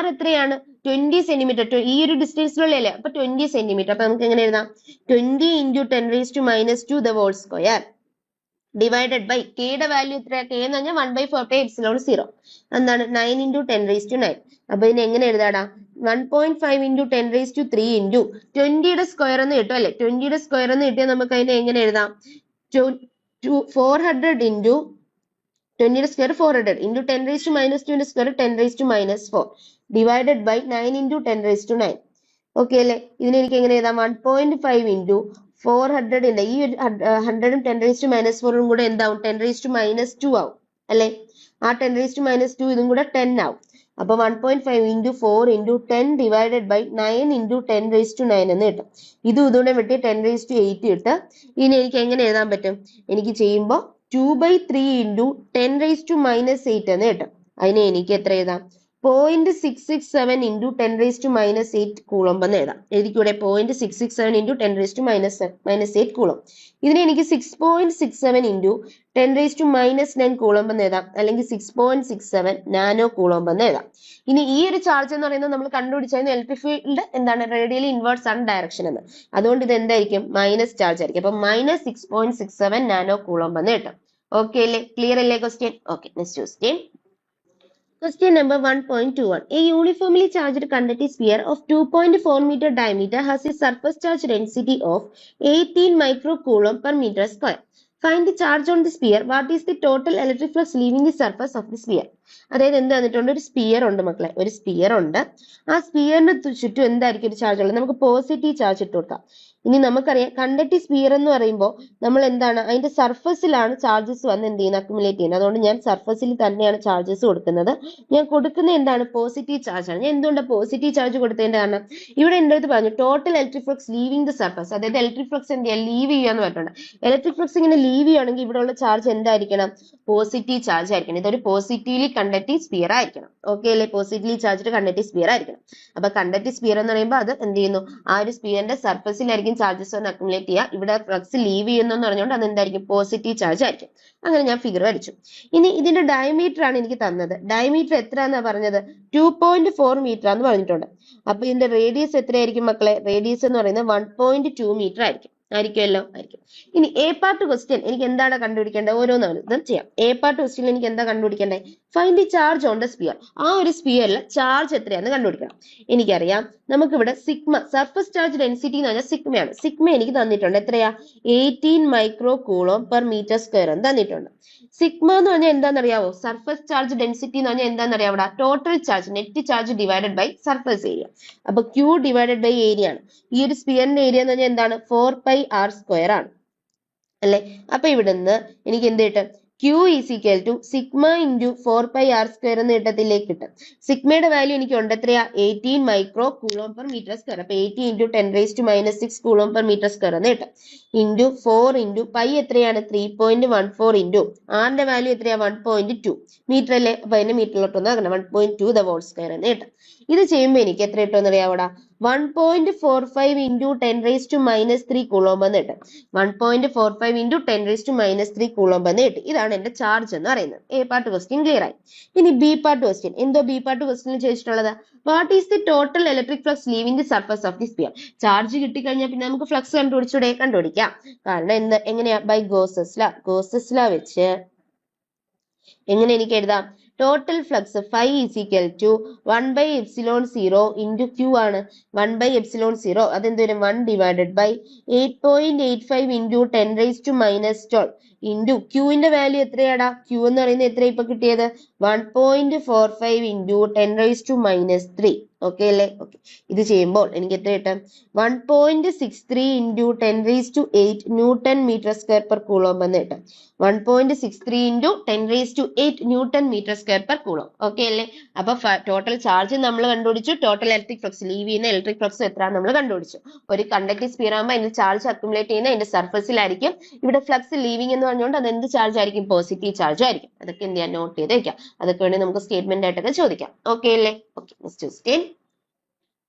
r എത്രയാണ്? 20 cm. ഈ ഒരു ഡിസ്റ്റൻസിലുള്ളല്ലേ? അപ്പൊ 20 cm. അപ്പൊ നമുക്ക് എങ്ങനെ എഴുതാം? 20 into 10⁻² the whole square divided by k യുടെ വാല്യൂ എത്രയാ? k എന്ന് പറഞ്ഞാൽ 1/4πε0. എന്താണ്? 9 into 10⁻⁹. അപ്പൊ ഇതിനെ എങ്ങനെ എഴുതാടാ? 1.5 into 10⁻³ into 20യുടെ സ്ക്വയർ എന്ന് കിട്ടും അല്ലെ? 20യുടെ സ്ക്വയർ എന്ന് കിട്ടിയാൽ നമുക്ക് അതിനെ എങ്ങനെ എഴുതാം? 400 into 20യുടെ സ്ക്വയർ 400 into 10⁻²ന്റെ square 10⁻⁻4 divided by 9 into 10⁻⁹. Okay അല്ലെ? ഇതിനെ എനിക്ക് എങ്ങനെ എഴുതാം? 1.5 into 400 ഉണ്ട്. ഈ 100ഉം 10⁻⁻4ഉം കൂടെ എന്താവും? 10⁻⁻2 ആവും അല്ലെ? ആ 10⁻⁻2 ഇതും കൂടെ 10 ആവും. അപ്പൊ 1.5 into 4 into 10 divided by 9 into 10⁻⁹ എന്ന് കിട്ടും. ഇതുകൂടെ വെട്ടി 10⁻8 കിട്ടും. ഇനി എനിക്ക് എങ്ങനെ എഴുതാൻ പറ്റും? എനിക്ക് ചെയ്യുമ്പോൾ 2/3 into 10⁻⁻8 എന്ന് കിട്ടും. അതിനെ എനിക്ക് എത്ര എഴുതാം? 0.667 into 10⁻⁻8 കൂളംബ് എന്ന് എഴുതാം. എഴുതിക്കൂടെ? 0.667 into 10⁻⁻8 കൂളം. ഇതിനെ എനിക്ക് 6.67 into 10⁻⁻9 കൂളംബ് എന്ന് എഴുതാം, അല്ലെങ്കിൽ 6.67 നാനോ കൂളംബ് എന്ന് എഴുതാം. ഇനി ഈ ഒരു ചാർജ് എന്ന് പറയുന്നത് നമ്മൾ കണ്ടുപിടിച്ചായിരുന്നു ഇലക്ട്രിക് ഫീൽഡ് എന്താണ്? റേഡിയലി ഇൻവേർട്സ് ആണ് ഡയറക്ഷൻ എന്ന്. അതുകൊണ്ട് ഇത് എന്തായിരിക്കും? മൈനസ് ചാർജ് ആയിരിക്കും. അപ്പൊ -6.67 നാനോ കൂളംബ് എന്ന് കിട്ടും. ഓക്കെ അല്ലേ? ക്ലിയർ അല്ലേ question? Okay, next question. Question number 1.21. A uniformly charged conductive sphere of 2.4 meter diameter has a surface charge density of 18 microcoulomb per meter square. Find the charge on the sphere. What is the total electric flux leaving the surface of the sphere? അതായത് എന്ത് തന്നിട്ടുണ്ട്? ഒരു sphere ഉണ്ട് മക്കളെ, ഒരു sphere ഉണ്ട്. ആ സ്പിയറിന് ചുറ്റും എന്തായിരിക്കും ഒരു ചാർജ് ഉള്ളത്? നമുക്ക് പോസിറ്റീവ് ചാർജ് ഇട്ട് കൊടുക്കാം. ഇനി നമുക്കറിയാം കണ്ടക്റ്റീവ് സ്പിയർ എന്ന് പറയുമ്പോൾ നമ്മൾ എന്താണ്? അതിന്റെ സർഫസിലാണ് ചാർജസ് വന്ന് എന്ത് ചെയ്യുന്നത്? അക്യുമുലേറ്റ് ചെയ്യുന്നത്. അതുകൊണ്ട് ഞാൻ സർഫസിൽ തന്നെയാണ് ചാർജസ് കൊടുക്കുന്നത്. ഞാൻ കൊടുക്കുന്നത് എന്താണ്? പോസിറ്റീവ് ചാർജ് ആണ്. ഞാൻ എന്തുകൊണ്ടാണ് പോസിറ്റീവ് ചാർജ് കൊടുത്തതിന്റെ കാരണം? ഇവിടെ എൻ്റെ അടുത്ത് പറഞ്ഞു total electric flux leaving the surface. അതായത് ഇലക്ട്രിക് ഫ്ലക്സ് എന്ത് ചെയ്യുക? ലീവ് ചെയ്യാന്ന് പറഞ്ഞിട്ടുണ്ട്. ഇലക്ട്രിക് ഫ്ലക്സ് ഇങ്ങനെ ലീവ് ചെയ്യുകയാണെങ്കിൽ ഇവിടെ ഉള്ള ചാർജ് എന്തായിരിക്കണം? പോസിറ്റീവ് ചാർജ് ആയിരിക്കണം. ഇതൊരു പോസിറ്റീവ്ലി കണ്ടക്റ്റീവ് സ്പിയർ ആയിരിക്കണം. ഓക്കെ അല്ലേ? പോസിറ്റീവ്ലി ചാർജ്ഡ് കണ്ടക്റ്റീവ് സ്പിയർ ആയിരിക്കണം. അപ്പൊ കണ്ടക്റ്റീവ് സ്പിയർ എന്ന് പറയുമ്പോൾ അത് എന്ത് ചെയ്യുന്നു? ആ ഒരു സ്പിയറിന്റെ സർഫസിലായിരിക്കും ചാർജസ് ഒന്ന് അക്യുമുലേറ്റ് ചെയ്യുക. ഇവിടെ ഫ്ലക്സ് ലീവ് ചെയ്യുന്നു എന്ന് പറഞ്ഞുകൊണ്ട് അത് എന്തായിരിക്കും? പോസിറ്റീവ് ചാർജ് ആയിരിക്കും. അങ്ങനെ ഞാൻ ഫിഗർ വരച്ചു. ഇനി ഇതിന്റെ ഡയമീറ്റർ ആണ് എനിക്ക് തന്നത്. ഡയമീറ്റർ എത്രയാന്നാ പറഞ്ഞത്? 2.4 മീറ്റർ ആന്ന് പറഞ്ഞിട്ടുണ്ട്. അപ്പൊ ഇതിന്റെ റേഡിയസ് എത്രയായിരിക്കും മക്കളെ? റേഡിയസ് എന്ന് പറയുന്നത് 1.2 മീറ്റർ ആയിരിക്കും. ആയിരിക്കുമല്ലോ? ആയിരിക്കും. ഇനി എ പാർട്ട് ക്വസ്റ്റ്യൻ എനിക്ക് എന്താണ് കണ്ടുപിടിക്കേണ്ടത്? ഓരോന്നും ചെയ്യാം. എ പാർട്ട് ക്വസ്റ്റ്യനിൽ എനിക്ക് എന്താ കണ്ടുപിടിക്കേണ്ടത്? Find the charge on the sphere. ആ ഒരു സ്പിയറിൽ ചാർജ് എത്രയാണെന്ന് കണ്ടുപിടിക്കണം. എനിക്കറിയാം നമുക്കിവിടെ സിഗ്മ, സർഫസ് ചാർജ് ഡെൻസിറ്റി എന്ന് പറഞ്ഞാൽ സിഗ്മയാണ്. സിഗ്മ എനിക്ക് തന്നിട്ടുണ്ട്. എത്രയാ? 18 micro coulomb per metre square എന്ന് തന്നിട്ടുണ്ട്. സിഗ്മ എന്ന് പറഞ്ഞാൽ എന്താണെന്നറിയാവോ? സർഫസ് ചാർജ് ഡെൻസിറ്റി എന്ന് പറഞ്ഞാൽ എന്താണെന്നറിയാം? ഇവിടെ total charge, net charge divided by surface area. അപ്പൊ Q ഡിവൈഡഡ് ബൈ ഏരിയ ആണ്. ഈ ഒരു സ്പിയറിന്റെ ഏരിയ എന്ന് പറഞ്ഞാൽ എന്താണ്? 4πr² ആണ് അല്ലെ? അപ്പൊ ഇവിടുന്ന് എനിക്ക് എന്ത് കിട്ടും? Q is equal to sigma into 4 pi r square എന്ന് കിട്ടത്തിലേക്ക് കിട്ടും. സിഗ്മയുടെ വാല്യൂ എനിക്ക് ഉണ്ട് എത്രയാ 18 micro coulomb per metre square. അപ്പൊ 80 into 10 raised to minus 6 coulomb per metre square എന്ന് കിട്ടും. ഇൻറ്റു 4 ഇൻറ്റു പൈ എത്രയാണ് 3.14 ഇൻറ്റു ആറിന്റെ വാല്യൂ എത്രയാ 1.2 മീറ്റർ അല്ലേ. അപ്പൊ അതിന്റെ മീറ്ററിലോട്ടൊന്ന് ആക്കണം 1.2 the whole square എന്ന് കിട്ടും. ഇത് ചെയ്യുമ്പോൾ എനിക്ക് എത്ര കിട്ടുമെന്ന് അറിയാവൂടാ 1.45 into 10 raised to minus 3 coulomb എന്ന് കിട്ടും. 1.45 into 10 raised to minus 3 coulomb എന്ന് കിട്ടും. ഇതാണ് എന്റെ ചാർജ് എന്ന് പറയുന്നത്. എ പാർട്ട് ക്വസ്റ്റ്യൻ ക്ലിയർ ആയി. ഇനി ബി പാർട്ട് ക്വസ്റ്റ്യൻ. എന്തോ ബി പാർട്ട് ക്വസ്റ്റ്യനിൽ ചോദിച്ചിട്ടുള്ളത് what is the total electric flux leaving the surface of the sphere. Charge കിട്ടിക്കഴിഞ്ഞാൽ പിന്നെ നമുക്ക് ഫ്ലക്സ് കണ്ടുപിടിക്കാം. കാരണം എങ്ങനെയാ ബൈ ഗോസസ് ലാ വെച്ച് എങ്ങനെ എനിക്ക് എഴുതാം total flux phi is equal to 1 by epsilon 0 into Q ആണ്. 1 by epsilon 0 അതെന്തോരും 1 divided by 8.85 into 10 raised to minus 12 into Qന്റെ വാല്യൂ എത്രയാടാ Q എന്ന് പറയുന്നത് എത്ര ഇപ്പൊ കിട്ടിയത് 1.45 into 10 raised to minus 3. Okay അല്ലേ. ഓക്കെ ഇത് ചെയ്യുമ്പോൾ എനിക്ക് എത്ര കിട്ടും 1.63 into 10 raised to 8 newton metre square per coulomb എന്ന് കിട്ടും. 1.63 into 10 raised to 8 newton metre square per coulomb. Okay അല്ലേ. അപ്പൊ ടോട്ടൽ ചാർജ് നമ്മൾ കണ്ടുപിടിച്ചു. ടോട്ടൽ ഇലക്ട്രിക് ഫ്ലക്സ് ലീവ് ചെയ്യുന്ന ഇലക്ട്രിക് ഫ്ലക്സ് എത്ര നമ്മൾ കണ്ടുപിടിച്ചു. ഒരു കണ്ടക്ടീവ് സ്ഫിയർ ആകുമ്പോൾ അതിന്റെ ചാർജ് അക്യുമുലേറ്റ് ചെയ്യുന്ന അതിന്റെ സർഫസിലായിരിക്കും. ഇവിടെ ഫ്ലക്സ് ലീവിംഗ് എന്ന് പറഞ്ഞുകൊണ്ട് അത് എന്ത് ചാർജ് ആയിരിക്കും പോസിറ്റീവ് ചാർജ് ആയിരിക്കും. അതൊക്കെ എന്ത് ചെയ്യാൻ നോട്ട് ചെയ്ത് വെക്കാം. അതൊക്കെ വേണമെങ്കിൽ നമുക്ക് സ്റ്റേറ്റ്മെന്റ് ആയിട്ടൊക്കെ ചോദിക്കാം. ഓക്കെ അല്ലേ. Okay next question.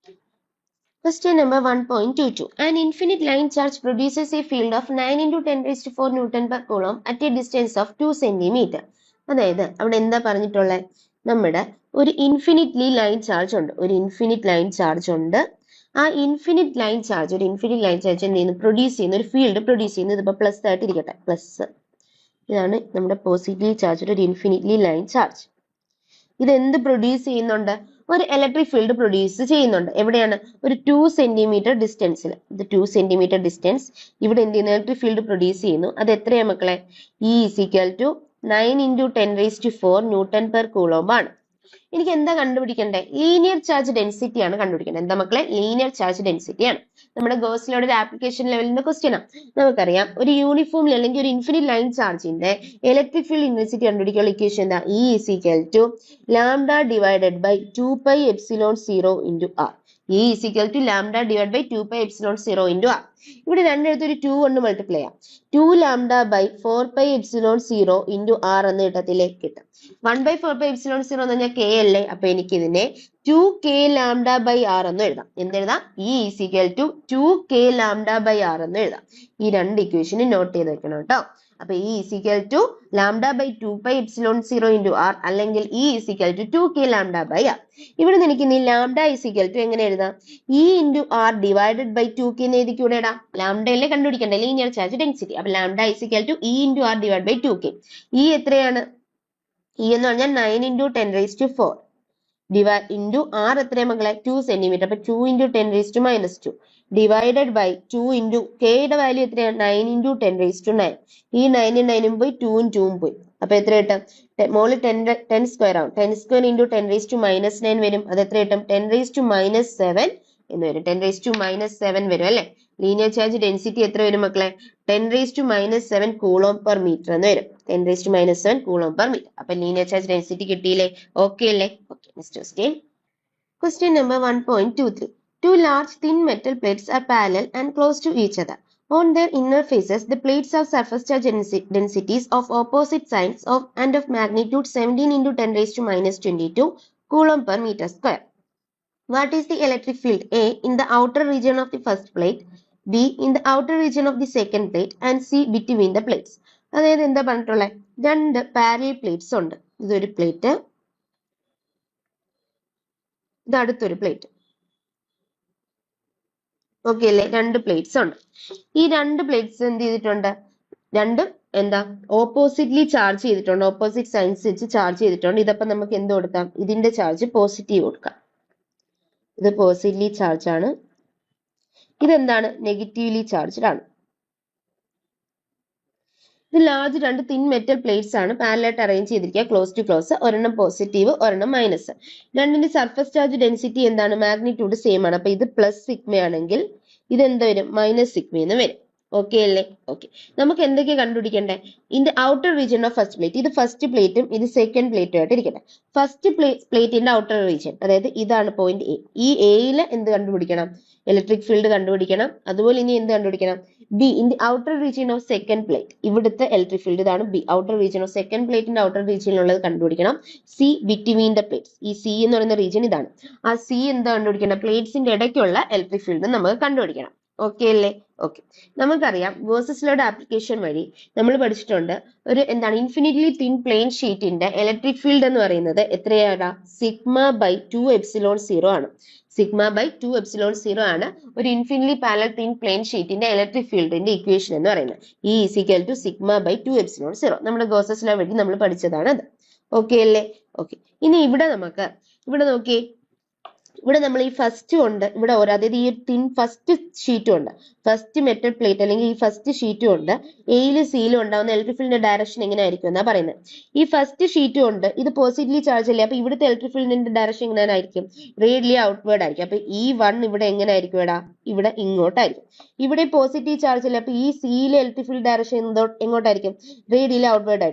Question number 1.22. An infinite line charge produces a field of 9 into 10 raised to 4 Newton per coulomb at a distance of 2 centimeter. അതായത് അവിടെ എന്താ പറഞ്ഞിട്ടുള്ളത് നമ്മുടെ ഒരു ഇൻഫിനിറ്റ്ലി ലൈൻ ചാർജ് ഉണ്ട്. ഒരു ഇൻഫിനിറ്റ് ലൈൻ ചാർജ് ഉണ്ട്. ആ ഇൻഫിനിറ്റ് ലൈൻ ചാർജ് എന്ത് ചെയ്യുന്നു പ്രൊഡ്യൂസ് ചെയ്യുന്ന ഒരു ഫീൽഡ് പ്രൊഡ്യൂസ് ചെയ്യുന്നത്. ഇതിപ്പോ പ്ലസ് ആയിട്ട് ഇരിക്കട്ടെ. പ്ലസ് ഇതാണ് നമ്മുടെ പോസിറ്റീവ് ചാർജ് ഒരു ഇൻഫിനിറ്റ്ലി ലൈൻ ചാർജ്. ഇത് എന്ത് പ്രൊഡ്യൂസ് ചെയ്യുന്നുണ്ട് ഒരു ഇലക്ട്രിക് ഫീൽഡ് പ്രൊഡ്യൂസ് ചെയ്യുന്നുണ്ട്. എവിടെയാണ് ഒരു 2 സെന്റിമീറ്റർ ഡിസ്റ്റൻസിൽ. ഇത് 2 സെന്റിമീറ്റർ ഡിസ്റ്റൻസ് ഇവിടെ എന്ത് ചെയ്യുന്നു ഇലക്ട്രിക് ഫീൽഡ് പ്രൊഡ്യൂസ് ചെയ്യുന്നു. അത് എത്രയാ മക്കളെ E is equal to 9 into 10 raised to 4 newton per coulomb ആണ്. എനിക്ക് എന്താ കണ്ടുപിടിക്കണ്ടേ ലീനിയർ ചാർജ് ഡെൻസിറ്റി ആണ് കണ്ടുപിടിക്കേണ്ടത്. എന്താ മക്കളെ ലീനിയർ ചാർജ് ഡെൻസിറ്റി ആണ്. നമ്മുടെ ഗോസിലോടെ ഒരു ആപ്ലിക്കേഷൻ ലെവലിന്റെ ക്വസ്റ്റ്യൻ ആണ്. നമുക്കറിയാം ഒരു യൂണിഫോം അല്ലെങ്കിൽ ഒരു ഇൻഫിനിറ്റ് ലൈൻ ചാർജിന്റെ ഇലക്ട്രിക് ഫീൽഡ് ഇന്റൻസിറ്റി കണ്ടുപിടിക്കാനുള്ള ഇക്വേഷൻ എന്താ E is equal to lambda divided by 2 pi epsilon 0 into r. E is equal to lambda divided by 2 pi epsilon 0 into r. ഇവിടെ രണ്ടിടത്ത് ഒരു 2 കൊണ്ട് മൾട്ടിപ്ലൈ ചെയ്യാം. 2 lambda by 4 pi epsilon 0 into r എന്ന് കിട്ടത്തിലേക്ക് കിട്ടും. 1 by 4 pi epsilon 0 എന്ന് പറഞ്ഞാൽ k അല്ലേ. അപ്പൊ എനിക്ക് ഇതിനെ 2k lambda by r എന്ന് എഴുതാം. എന്തെഴുതാം E is equal to 2k lambda by r എന്ന് എഴുതാം. ഈ രണ്ട് ഇക്വേഷൻ നോട്ട് ചെയ്ത് വെക്കണം കേട്ടോ. അപ്പൊ E is equal to lambda by 2 pi epsilon 0 into r അല്ലെങ്കിൽ E is equal to 2k lambda by r. ഇവിടെ നിന്ന് എനിക്ക് lambda is equal to എങ്ങനെ എഴുതാം E into r divided by 2k എന്ന് എഴുതി കൂടെ ഇടാം. ലാംഡയല്ലേ കണ്ടുപിടിക്കണ്ടേ ലീനിയർ ചാർജ് ഡെൻസിറ്റി. അപ്പൊ lambda is equal to E into r divided by 2k. E എത്രയാണ് E എന്ന് പറഞ്ഞാൽ 9 into 10 raised to 4 divide into r എത്രയാ മക്കളെ 2 സെന്റിമീറ്റർ. അപ്പൊ 2 into 10 raised to minus 2 divided by 2 into k യുടെ വാല്യൂ എത്രയാണ് 9 into 10 raised to 9. ഈ 9 9 പോയി 2 2 പോയി. അപ്പൊ എത്ര കിട്ടും മോള് 10 സ്ക്വയർ ആവും. 10 square into 10 raised to minus 9 വരും. അത് എത്ര കിട്ടും 10 raised to minus 7 എന്ന് വരും. 10 raised to minus 7 വരും അല്ലെ. ലീനിയർ ചാർജ് ഡെൻസിറ്റി എത്ര വരും മക്കളെ 10 raised to minus 7 coulomb per metre എന്ന് വരും. 10 raised to minus 7 coulomb per metre. അപ്പൊ ലീനിയർ ചാർജ് ഡെൻസിറ്റി കിട്ടിയില്ലേ. ഓക്കെ അല്ലേ. Okay next question. Question number 1.23. Two large thin metal plates are parallel and close to each other. On their inner faces, the plates have surface charge densities of opposite signs and of magnitude 17 into 10 raised to minus 22 coulomb per meter square. What is the electric field A in the outer region of the first plate, B in the outer region of the second plate, and C between the plates? അതായത് എന്താ പറഞ്ഞിട്ടുള്ളത് രണ്ട് parallel plates ഉണ്ട്. ഇതൊരു plate, ഇത് അടുത്തൊരു plate. Okay അല്ലേ. രണ്ട് പ്ലേറ്റ്സ് ഉണ്ട്. ഈ രണ്ട് പ്ലേറ്റ്സ് എന്ത് ചെയ്തിട്ടുണ്ട് രണ്ടും എന്താ ഓപ്പോസിറ്റ്ലി ചാർജ് ചെയ്തിട്ടുണ്ട്. ഓപ്പോസിറ്റ് സൈൻസ് വെച്ച് ചാർജ് ചെയ്തിട്ടുണ്ട്. ഇതപ്പം നമുക്ക് എന്ത് കൊടുക്കാം ഇതിന്റെ ചാർജ് പോസിറ്റീവ് കൊടുക്കാം. ഇത് പോസിറ്റീവ്ലി ചാർജ് ആണ്. ഇതെന്താണ് നെഗറ്റീവ്ലി ചാർജ്ഡ് ആണ്. ഇത് ലാർജ് രണ്ട് തിൻ മെറ്റൽ പ്ലേറ്റ്സ് ആണ് പാരലായിട്ട് അറേഞ്ച് ചെയ്തിരിക്കുക ക്ലോസ് ടു ക്ലോസ്. ഒരെണ്ണം പോസിറ്റീവ് ഒരെണ്ണം മൈനസ്. രണ്ടിന്റെ സർഫസ് ചാർജ് ഡെൻസിറ്റി എന്താണ് മാഗ്നിറ്റ്യൂഡ് സെയിം ആണ്. അപ്പൊ ഇത് പ്ലസ് സിഗ്മ ആണെങ്കിൽ ഇത് എന്താ വരും മൈനസ് സിഗ്മ എന്ന് വരും. ഓക്കെ അല്ലേ? ഓക്കെ. നമുക്ക് എന്തൊക്കെ കണ്ടുപിടിക്കണ്ടേ? In the outer region of first plate, ഇത് ഫസ്റ്റ് പ്ലേറ്റും ഇത് സെക്കൻഡ് പ്ലേറ്റും ആയിട്ട് ഇരിക്കട്ടെ. ഫസ്റ്റ് പ്ലേറ്റിന്റെ ഔട്ടർ റീജിയൻ, അതായത് ഇതാണ് പോയിന്റ് എ. ഈ എയിൽ എന്ത് കണ്ടുപിടിക്കണം? ഇലക്ട്രിക് ഫീൽഡ് കണ്ടുപിടിക്കണം. അതുപോലെ ഇനി എന്ത് കണ്ടുപിടിക്കണം? B, in the outer region of second plate, ഇവിടുത്തെ ഇലക്ട്രിക് ഫീൽഡ് ഇതാണ് B. Outer region of second പ്ലേറ്റിന്റെ ഔട്ടർ റീജിയനിലുള്ളത് കണ്ടുപിടിക്കണം. സി, ബിറ്റ്വീൻ ദ പ്ലേറ്റ്സ്, ഈ സി എന്ന് പറയുന്ന റീജിയൻ ഇതാണ്. ആ സി എന്താ കണ്ടുപിടിക്കണം? പ്ലേറ്റ്സിന്റെ ഇടയ്ക്കുള്ള ഇലക്ട്രിക് ഫീൽഡ് നമുക്ക് കണ്ടുപിടിക്കണം. ഓക്കെ അല്ലേ? ഓക്കെ. നമുക്കറിയാം ഗോസസ് ലോയുടെ ആപ്ലിക്കേഷൻ വഴി നമ്മൾ പഠിച്ചിട്ടുണ്ട് ഒരു എന്താണ് ഇൻഫിനിറ്റ്ലി തിൻ പ്ലെയിൻ ഷീറ്റിന്റെ ഇലക്ട്രിക് ഫീൽഡ് എന്ന് പറയുന്നത് എത്രയാണ്? σ/2ε0 ആണ്. σ/2ε0 ആണ് ഒരു ഇൻഫിനിറ്റ്ലി പാരലൽ തിൻ പ്ലെയിൻ ഷീറ്റിന്റെ ഇലക്ട്രിക് ഫീൽഡിന്റെ ഇക്വേഷൻ എന്ന് പറയുന്നത്. E = σ/2ε0. നമ്മുടെ ഗോസസ് ലോ വഴി നമ്മൾ പഠിച്ചതാണ് അത്. ഓക്കെ അല്ലേ? ഓക്കെ. ഇനി ഇവിടെ നോക്കിയേ, ഇവിടെ നമ്മൾ ഈ ഫസ്റ്റ് ഉണ്ട്, ഇവിടെ അതായത് ഈ തിൻ ഫസ്റ്റ് ഷീറ്റും ഉണ്ട്, ഫസ്റ്റ് മെറ്റൽ പ്ലേറ്റ് അല്ലെങ്കിൽ ഈ ഫസ്റ്റ് ഷീറ്റും ഉണ്ട്. എയിലും സിയിലും ഉണ്ടാവുന്ന ഇലക്ട്രിക് ഫീൽഡിന്റെ ഡയറക്ഷൻ എങ്ങനെ ആയിരിക്കും എന്നാ പറയുന്നത്. ഈ ഫസ്റ്റ് ഷീറ്റും ഉണ്ട്, ഇത് പോസിറ്റീവ്ലി ചാർജ് അല്ലേ, അപ്പൊ ഇവിടുത്തെ ഇലക്ട്രിക് ഫീൽഡിന്റെ ഡയറക്ഷൻ എങ്ങനെ ആയിരിക്കും? റേഡിയലി ഔട്ട്വേർഡ് ആയിരിക്കും. അപ്പൊ E1 ഇവിടെ എങ്ങനെ ആയിരിക്കും? ഇവിടെ ഇങ്ങോട്ടായിരിക്കും. ഇവിടെ പോസിറ്റീവ് ചാർജ് അല്ലേ, അപ്പൊ ഈ സിയിലെ ഇലക്ട്രിക് ഫീൽഡ് ഡയറക്ഷൻ എങ്ങോട്ടായിരിക്കും? റേഡിയലി ഔട്ട്വേർഡ്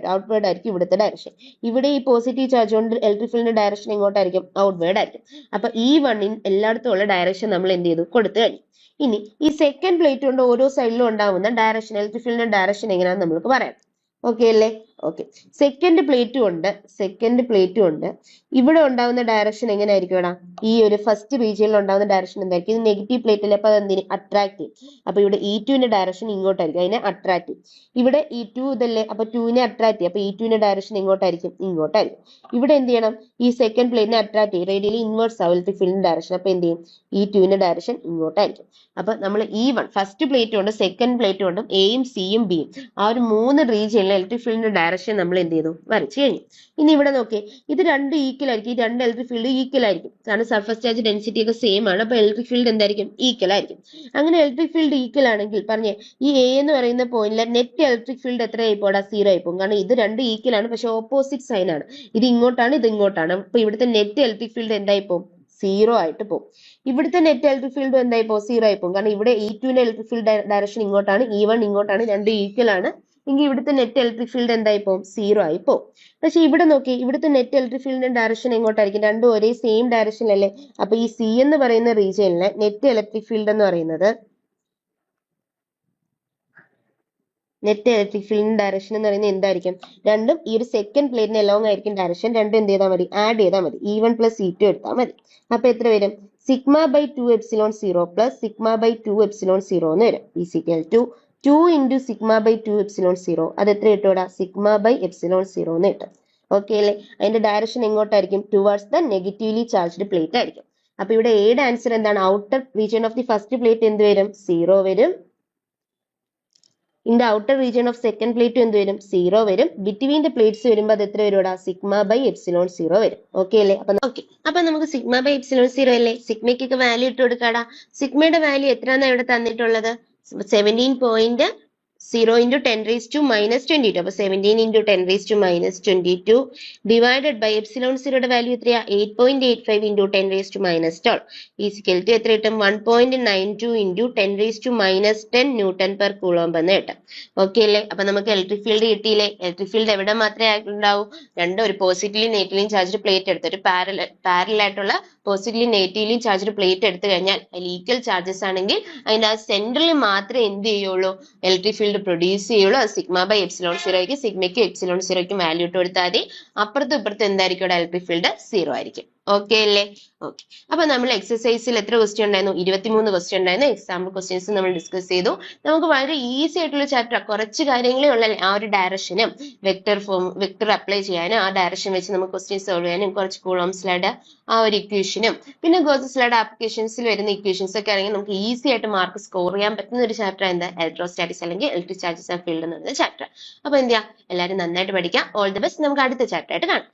ആയിരിക്കും ഇവിടുത്തെ ഡയറക്ഷൻ. ഇവിടെ ഈ പോസിറ്റീവ് ചാർജ് കൊണ്ട് ഇലക്ട്രിക് ഫീൽഡിന്റെ ഡയറക്ഷൻ എങ്ങോട്ടായിരിക്കും? ഔട്ട്വേർഡ് ആയിരിക്കും. അപ്പൊ E1 എല്ലായിടത്തും ഉള്ള ഡയറക്ഷൻ നമ്മൾ എന്ത് ചെയ്തു? കൊടുത്തു കഴിഞ്ഞു. ഇനി ഈ സെക്കൻഡ് പ്ലേറ്റ് കൊണ്ട് ഓരോ സൈഡിലും ഉണ്ടാവുന്ന ഡയറക്ഷൻ, ഇലക്ട്രിക് ഫീൽഡിന്റെ ഡയറക്ഷൻ എങ്ങനെയാണെന്ന് നമുക്ക് പറയാം. ഓക്കെ അല്ലേ? ഓക്കെ. സെക്കൻഡ് പ്ലേറ്റും ഉണ്ട്. ഇവിടെ ഉണ്ടാവുന്ന ഡയറക്ഷൻ എങ്ങനെ ആയിരിക്കും? ഈ ഒരു ഫസ്റ്റ് റീജിയനിൽ ഉണ്ടാവുന്ന ഡയറക്ഷൻ എന്തായിരിക്കും? ഇത് നെഗറ്റീവ് പ്ലേറ്റ് അല്ലേ, അപ്പൊ അതെന്തിന്? അട്രാക്റ്റീവ്. അപ്പൊ ഇവിടെ E2ന്റെ ഡയറക്ഷൻ ഇങ്ങോട്ടായിരിക്കും, അതിനെ അട്രാക്റ്റീവ്. ഇവിടെ E2 ഇതല്ലേ, അപ്പൊ 2നെ അട്രാക്റ്റീവ്, അപ്പൊ E2ന്റെ ഡയറക്ഷൻ എങ്ങോട്ടായിരിക്കും? ഇങ്ങോട്ടായിരിക്കും. ഇവിടെ എന്ത് ചെയ്യണം? ഈ സെക്കൻഡ് പ്ലേറ്റിനെ അട്രാക്റ്റീവ്, റേഡിയലി ഇൻവേഴ്സ് ആവും ഇലക്ട്രിക് ഫീൽഡിന്റെ ഡയറക്ഷൻ, അപ്പൊ എന്ത് ചെയ്യും? E2ന്റെ ഡയറക്ഷൻ ഇങ്ങോട്ടായിരിക്കും. അപ്പൊ നമ്മൾ E1 ഫസ്റ്റ് പ്ലേറ്റ് ഉണ്ട്, സെക്കൻഡ് പ്ലേറ്റ് ഉണ്ട്, എയും സിയും ബിയും, ആ ഒരു 3 റീജിയനിലെ ഇലക്ട്രിക് ഫീൽഡിന്റെ ഡയറക്ഷൻ നമ്മൾ എന്ത് ചെയ്തു? വരച്ചു കഴിഞ്ഞു. ഇനി ഇവിടെ നോക്കിയേ, ഇത് രണ്ട് ഈക്വൽ ആയിരിക്കും, ഈ രണ്ട് ഇലക്ട്രിക് ഫീൽഡ് ഈക്വൽ ആയിരിക്കും, കാരണം സർഫസ് ചാർജ് ഡെൻസിറ്റി ഒക്കെ സെയിം ആണ്. അപ്പൊ ഇലക്ട്രിക് ഫീൽഡ് എന്തായിരിക്കും? ഈക്വൽ ആയിരിക്കും. അങ്ങനെ ഇലക്ട്രിക് ഫീൽഡ് ഈക്വൽ ആണെങ്കിൽ പറഞ്ഞേ, ഈ എ എന്ന് പറയുന്ന പോയിന്റിലെ നെറ്റ് ഇലക്ട്രിക് ഫീൽഡ് എത്ര ആയിപ്പോടാ? 0 ആയിപ്പോകും. കാരണം ഇത് രണ്ട് ഈക്വൽ ആണ്, പക്ഷെ ഓപ്പോസിറ്റ് സൈൻ ആണ്. ഇത് ഇങ്ങോട്ടാണ്, ഇത് ഇങ്ങോട്ടാണ്. അപ്പൊ ഇവിടുത്തെ നെറ്റ് ഇലക്ട്രിക് ഫീൽഡ് എന്തായിപ്പോകും? 0 ആയിട്ട് പോകും. ഇവിടുത്തെ നെറ്റ് ഇലക്ട്രിക് ഫീൽഡ് എന്തായി പോകും? 0 ആയി പോകും. കാരണം ഇവിടെ E2ന്റെ ഇലക്ട്രിക് ഫീൽഡ് ഡയറക്ഷൻ ഇങ്ങോട്ടാണ്, E1 ഇങ്ങോട്ടാണ്, രണ്ട് ഈക്വൽ ആണ്. എങ്കിൽ ഇവിടുത്തെ നെറ്റ് ഇലക്ട്രിക് ഫീൽഡ് എന്തായി പോകും? 0 ആയി പോകും. പക്ഷെ ഇവിടെ നോക്കി, ഇവിടുത്തെ നെറ്റ് ഇലക്ട്രിക് ഫീൽഡിന്റെ ഡയറക്ഷൻ എങ്ങോട്ടായിരിക്കും? രണ്ടും ഒരേ സെയിം ഡയറക്ഷനിലല്ലേ. അപ്പൊ ഈ സി എന്ന് പറയുന്ന റീജിയനിലെ നെറ്റ് ഇലക്ട്രിക് ഫീൽഡ് എന്ന് പറയുന്നത്, നെറ്റ് ഇലക്ട്രിക് ഫീൽഡിന്റെ ഡയറക്ഷൻ എന്ന് പറയുന്നത് എന്തായിരിക്കും? രണ്ടും ഈ ഒരു സെക്കൻഡ് പ്ലേറ്റിന് എലോങ് ആയിരിക്കും ഡയറക്ഷൻ. രണ്ടും എന്ത് ചെയ്താൽ മതി? ആഡ് ചെയ്താൽ മതി. E1 + E2 എടുത്താൽ മതി. അപ്പൊ എത്ര വരും? σ/2ε0 + σ/2ε0 എന്ന് വരും. = 2 × σ/2ε0. അത് എത്ര കിട്ടൂടാ? σ/ε0 എന്ന് കിട്ടും. ഓക്കെ അല്ലേ? അതിന്റെ ഡയറക്ഷൻ എങ്ങോട്ടായിരിക്കും? Towards the negatively charged plate ആയിരിക്കും. അപ്പൊ ഇവിടെ എയുടെ ആൻസർ എന്താണ്? Outer region of the first plate എന്ത് വരും? 0 വരും. In the outer region of second plate എന്ത് വരും? 0 വരും. ബിറ്റ്വീൻ ദ പ്ലേറ്റ്സ് വരുമ്പോൾ അത് എത്ര വരും? σ/ε0 വരും. ഓക്കെ അല്ലേ? അപ്പൊ നമുക്ക് σ/ε0 അല്ലേ? സിഗ്മയ്ക്കൊക്കെ വാല്യൂ ഇട്ട് കൊടുക്കാടാ. സിഗ്മയുടെ വാല്യൂ എത്രയാണ് ഇവിടെ തന്നിട്ടുള്ളത്? 17.0 × 10⁻⁻22. അപ്പൊ 17 × 10⁻⁻22 ഡിവൈഡഡ് ബൈ ε0യുടെ വാല്യൂ എത്രയാ? 8.85 × 10⁻12 ഈക്വൽ ടു എത്ര കിട്ടും? 1.92 × 10⁻10 N/Coulomb എന്ന് കിട്ടും. ഓക്കെ അല്ലേ? അപ്പൊ നമുക്ക് ഇലക്ട്രിക് ഫീൽഡ് കിട്ടിയില്ലേ? ഇലക്ട്രിക് ഫീൽഡ് എവിടെ മാത്രമേ ഉണ്ടാവൂ? രണ്ടും ഒരു പോസിറ്റീവ്ലി നെഗറ്റീവ്ലി ചാർജ്ഡ് പ്ലേറ്റ് എടുത്ത്, ഒരു പാരലൽ ആയിട്ടുള്ള പോസിറ്റീവ്ലി നെഗറ്റീവ്ലി ചാർജ്ഡ് പ്ലേറ്റ് എടുത്തു കഴിഞ്ഞാൽ അതിൽ ഈക്വൽ ചാർജസ് ആണെങ്കിൽ അതിന്റെ ആ സെന്ററിൽ മാത്രമേ എന്ത് ചെയ്യുള്ളൂ? ഇലക്ട്രിക് ഫീൽഡ് പ്രൊഡ്യൂസ് ചെയ്യുള്ളൂ. അത് σ/ε0ക്ക്, സിഗ്മയ്ക്ക് ε0ക്കും വാല്യൂ ഇട്ട് കൊടുത്താൽ മതി. അപ്പുറത്തും ഇപ്പുറത്തും എന്തായിരിക്കും? ഇലക്ട്രിക് ഫീൽഡ് 0 ആയിരിക്കും. ഓക്കെ അല്ലേ? ഓക്കെ. അപ്പൊ നമ്മൾ എക്സസൈസിൽ എത്ര ക്വസ്റ്റ്യൻ ഉണ്ടായിരുന്നു? 23 ക്വസ്റ്റ്യൻ ഉണ്ടായിരുന്നു. എക്സാമ്പിൾ ക്വസ്റ്റ്യൻസ് നമ്മൾ ഡിസ്കസ് ചെയ്തു. നമുക്ക് വളരെ ഈസി ആയിട്ടുള്ള ചാപ്റ്റർ, കുറച്ച് കാര്യങ്ങളേ ഉള്ളല്ലേ. ആ ഒരു ഡയറക്ഷനും വെക്ടർ അപ്ലൈ ചെയ്യാനും ആ ഡയറക്ഷൻ വെച്ച് നമുക്ക് ക്വസ്റ്റ്യൻ സോൾവ് ചെയ്യാനും, കുറച്ച് കൂളോംസ് ലോയുടെ ആ ഒരു ഇക്വേഷനും പിന്നെ ഗോസസ് ലോയുടെ ആപ്ലിക്കേഷൻസിൽ വരുന്ന ഇക്വേഷൻസ് ഒക്കെ ആണെങ്കിൽ നമുക്ക് ഈസി ആയിട്ട് മാർക്ക് സ്കോർ ചെയ്യാൻ പറ്റുന്ന ഒരു ചാപ്റ്റർ എന്താ? ഇലക്ട്രോസ്റ്റാറ്റിക്സ് അല്ലെങ്കിൽ ഇലക്ട്രിക് ചാർജസ് ആൻഡ് ഫീൽഡ് എന്ന് പറയുന്ന ചാപ്റ്റർ. അപ്പൊ എന്ത് ചെയ്യാം? എല്ലാവരും നന്നായിട്ട് പഠിക്കാം. All the best. നമുക്ക് അടുത്ത ചാപ്റ്റർ ആയിട്ട് കാണാം.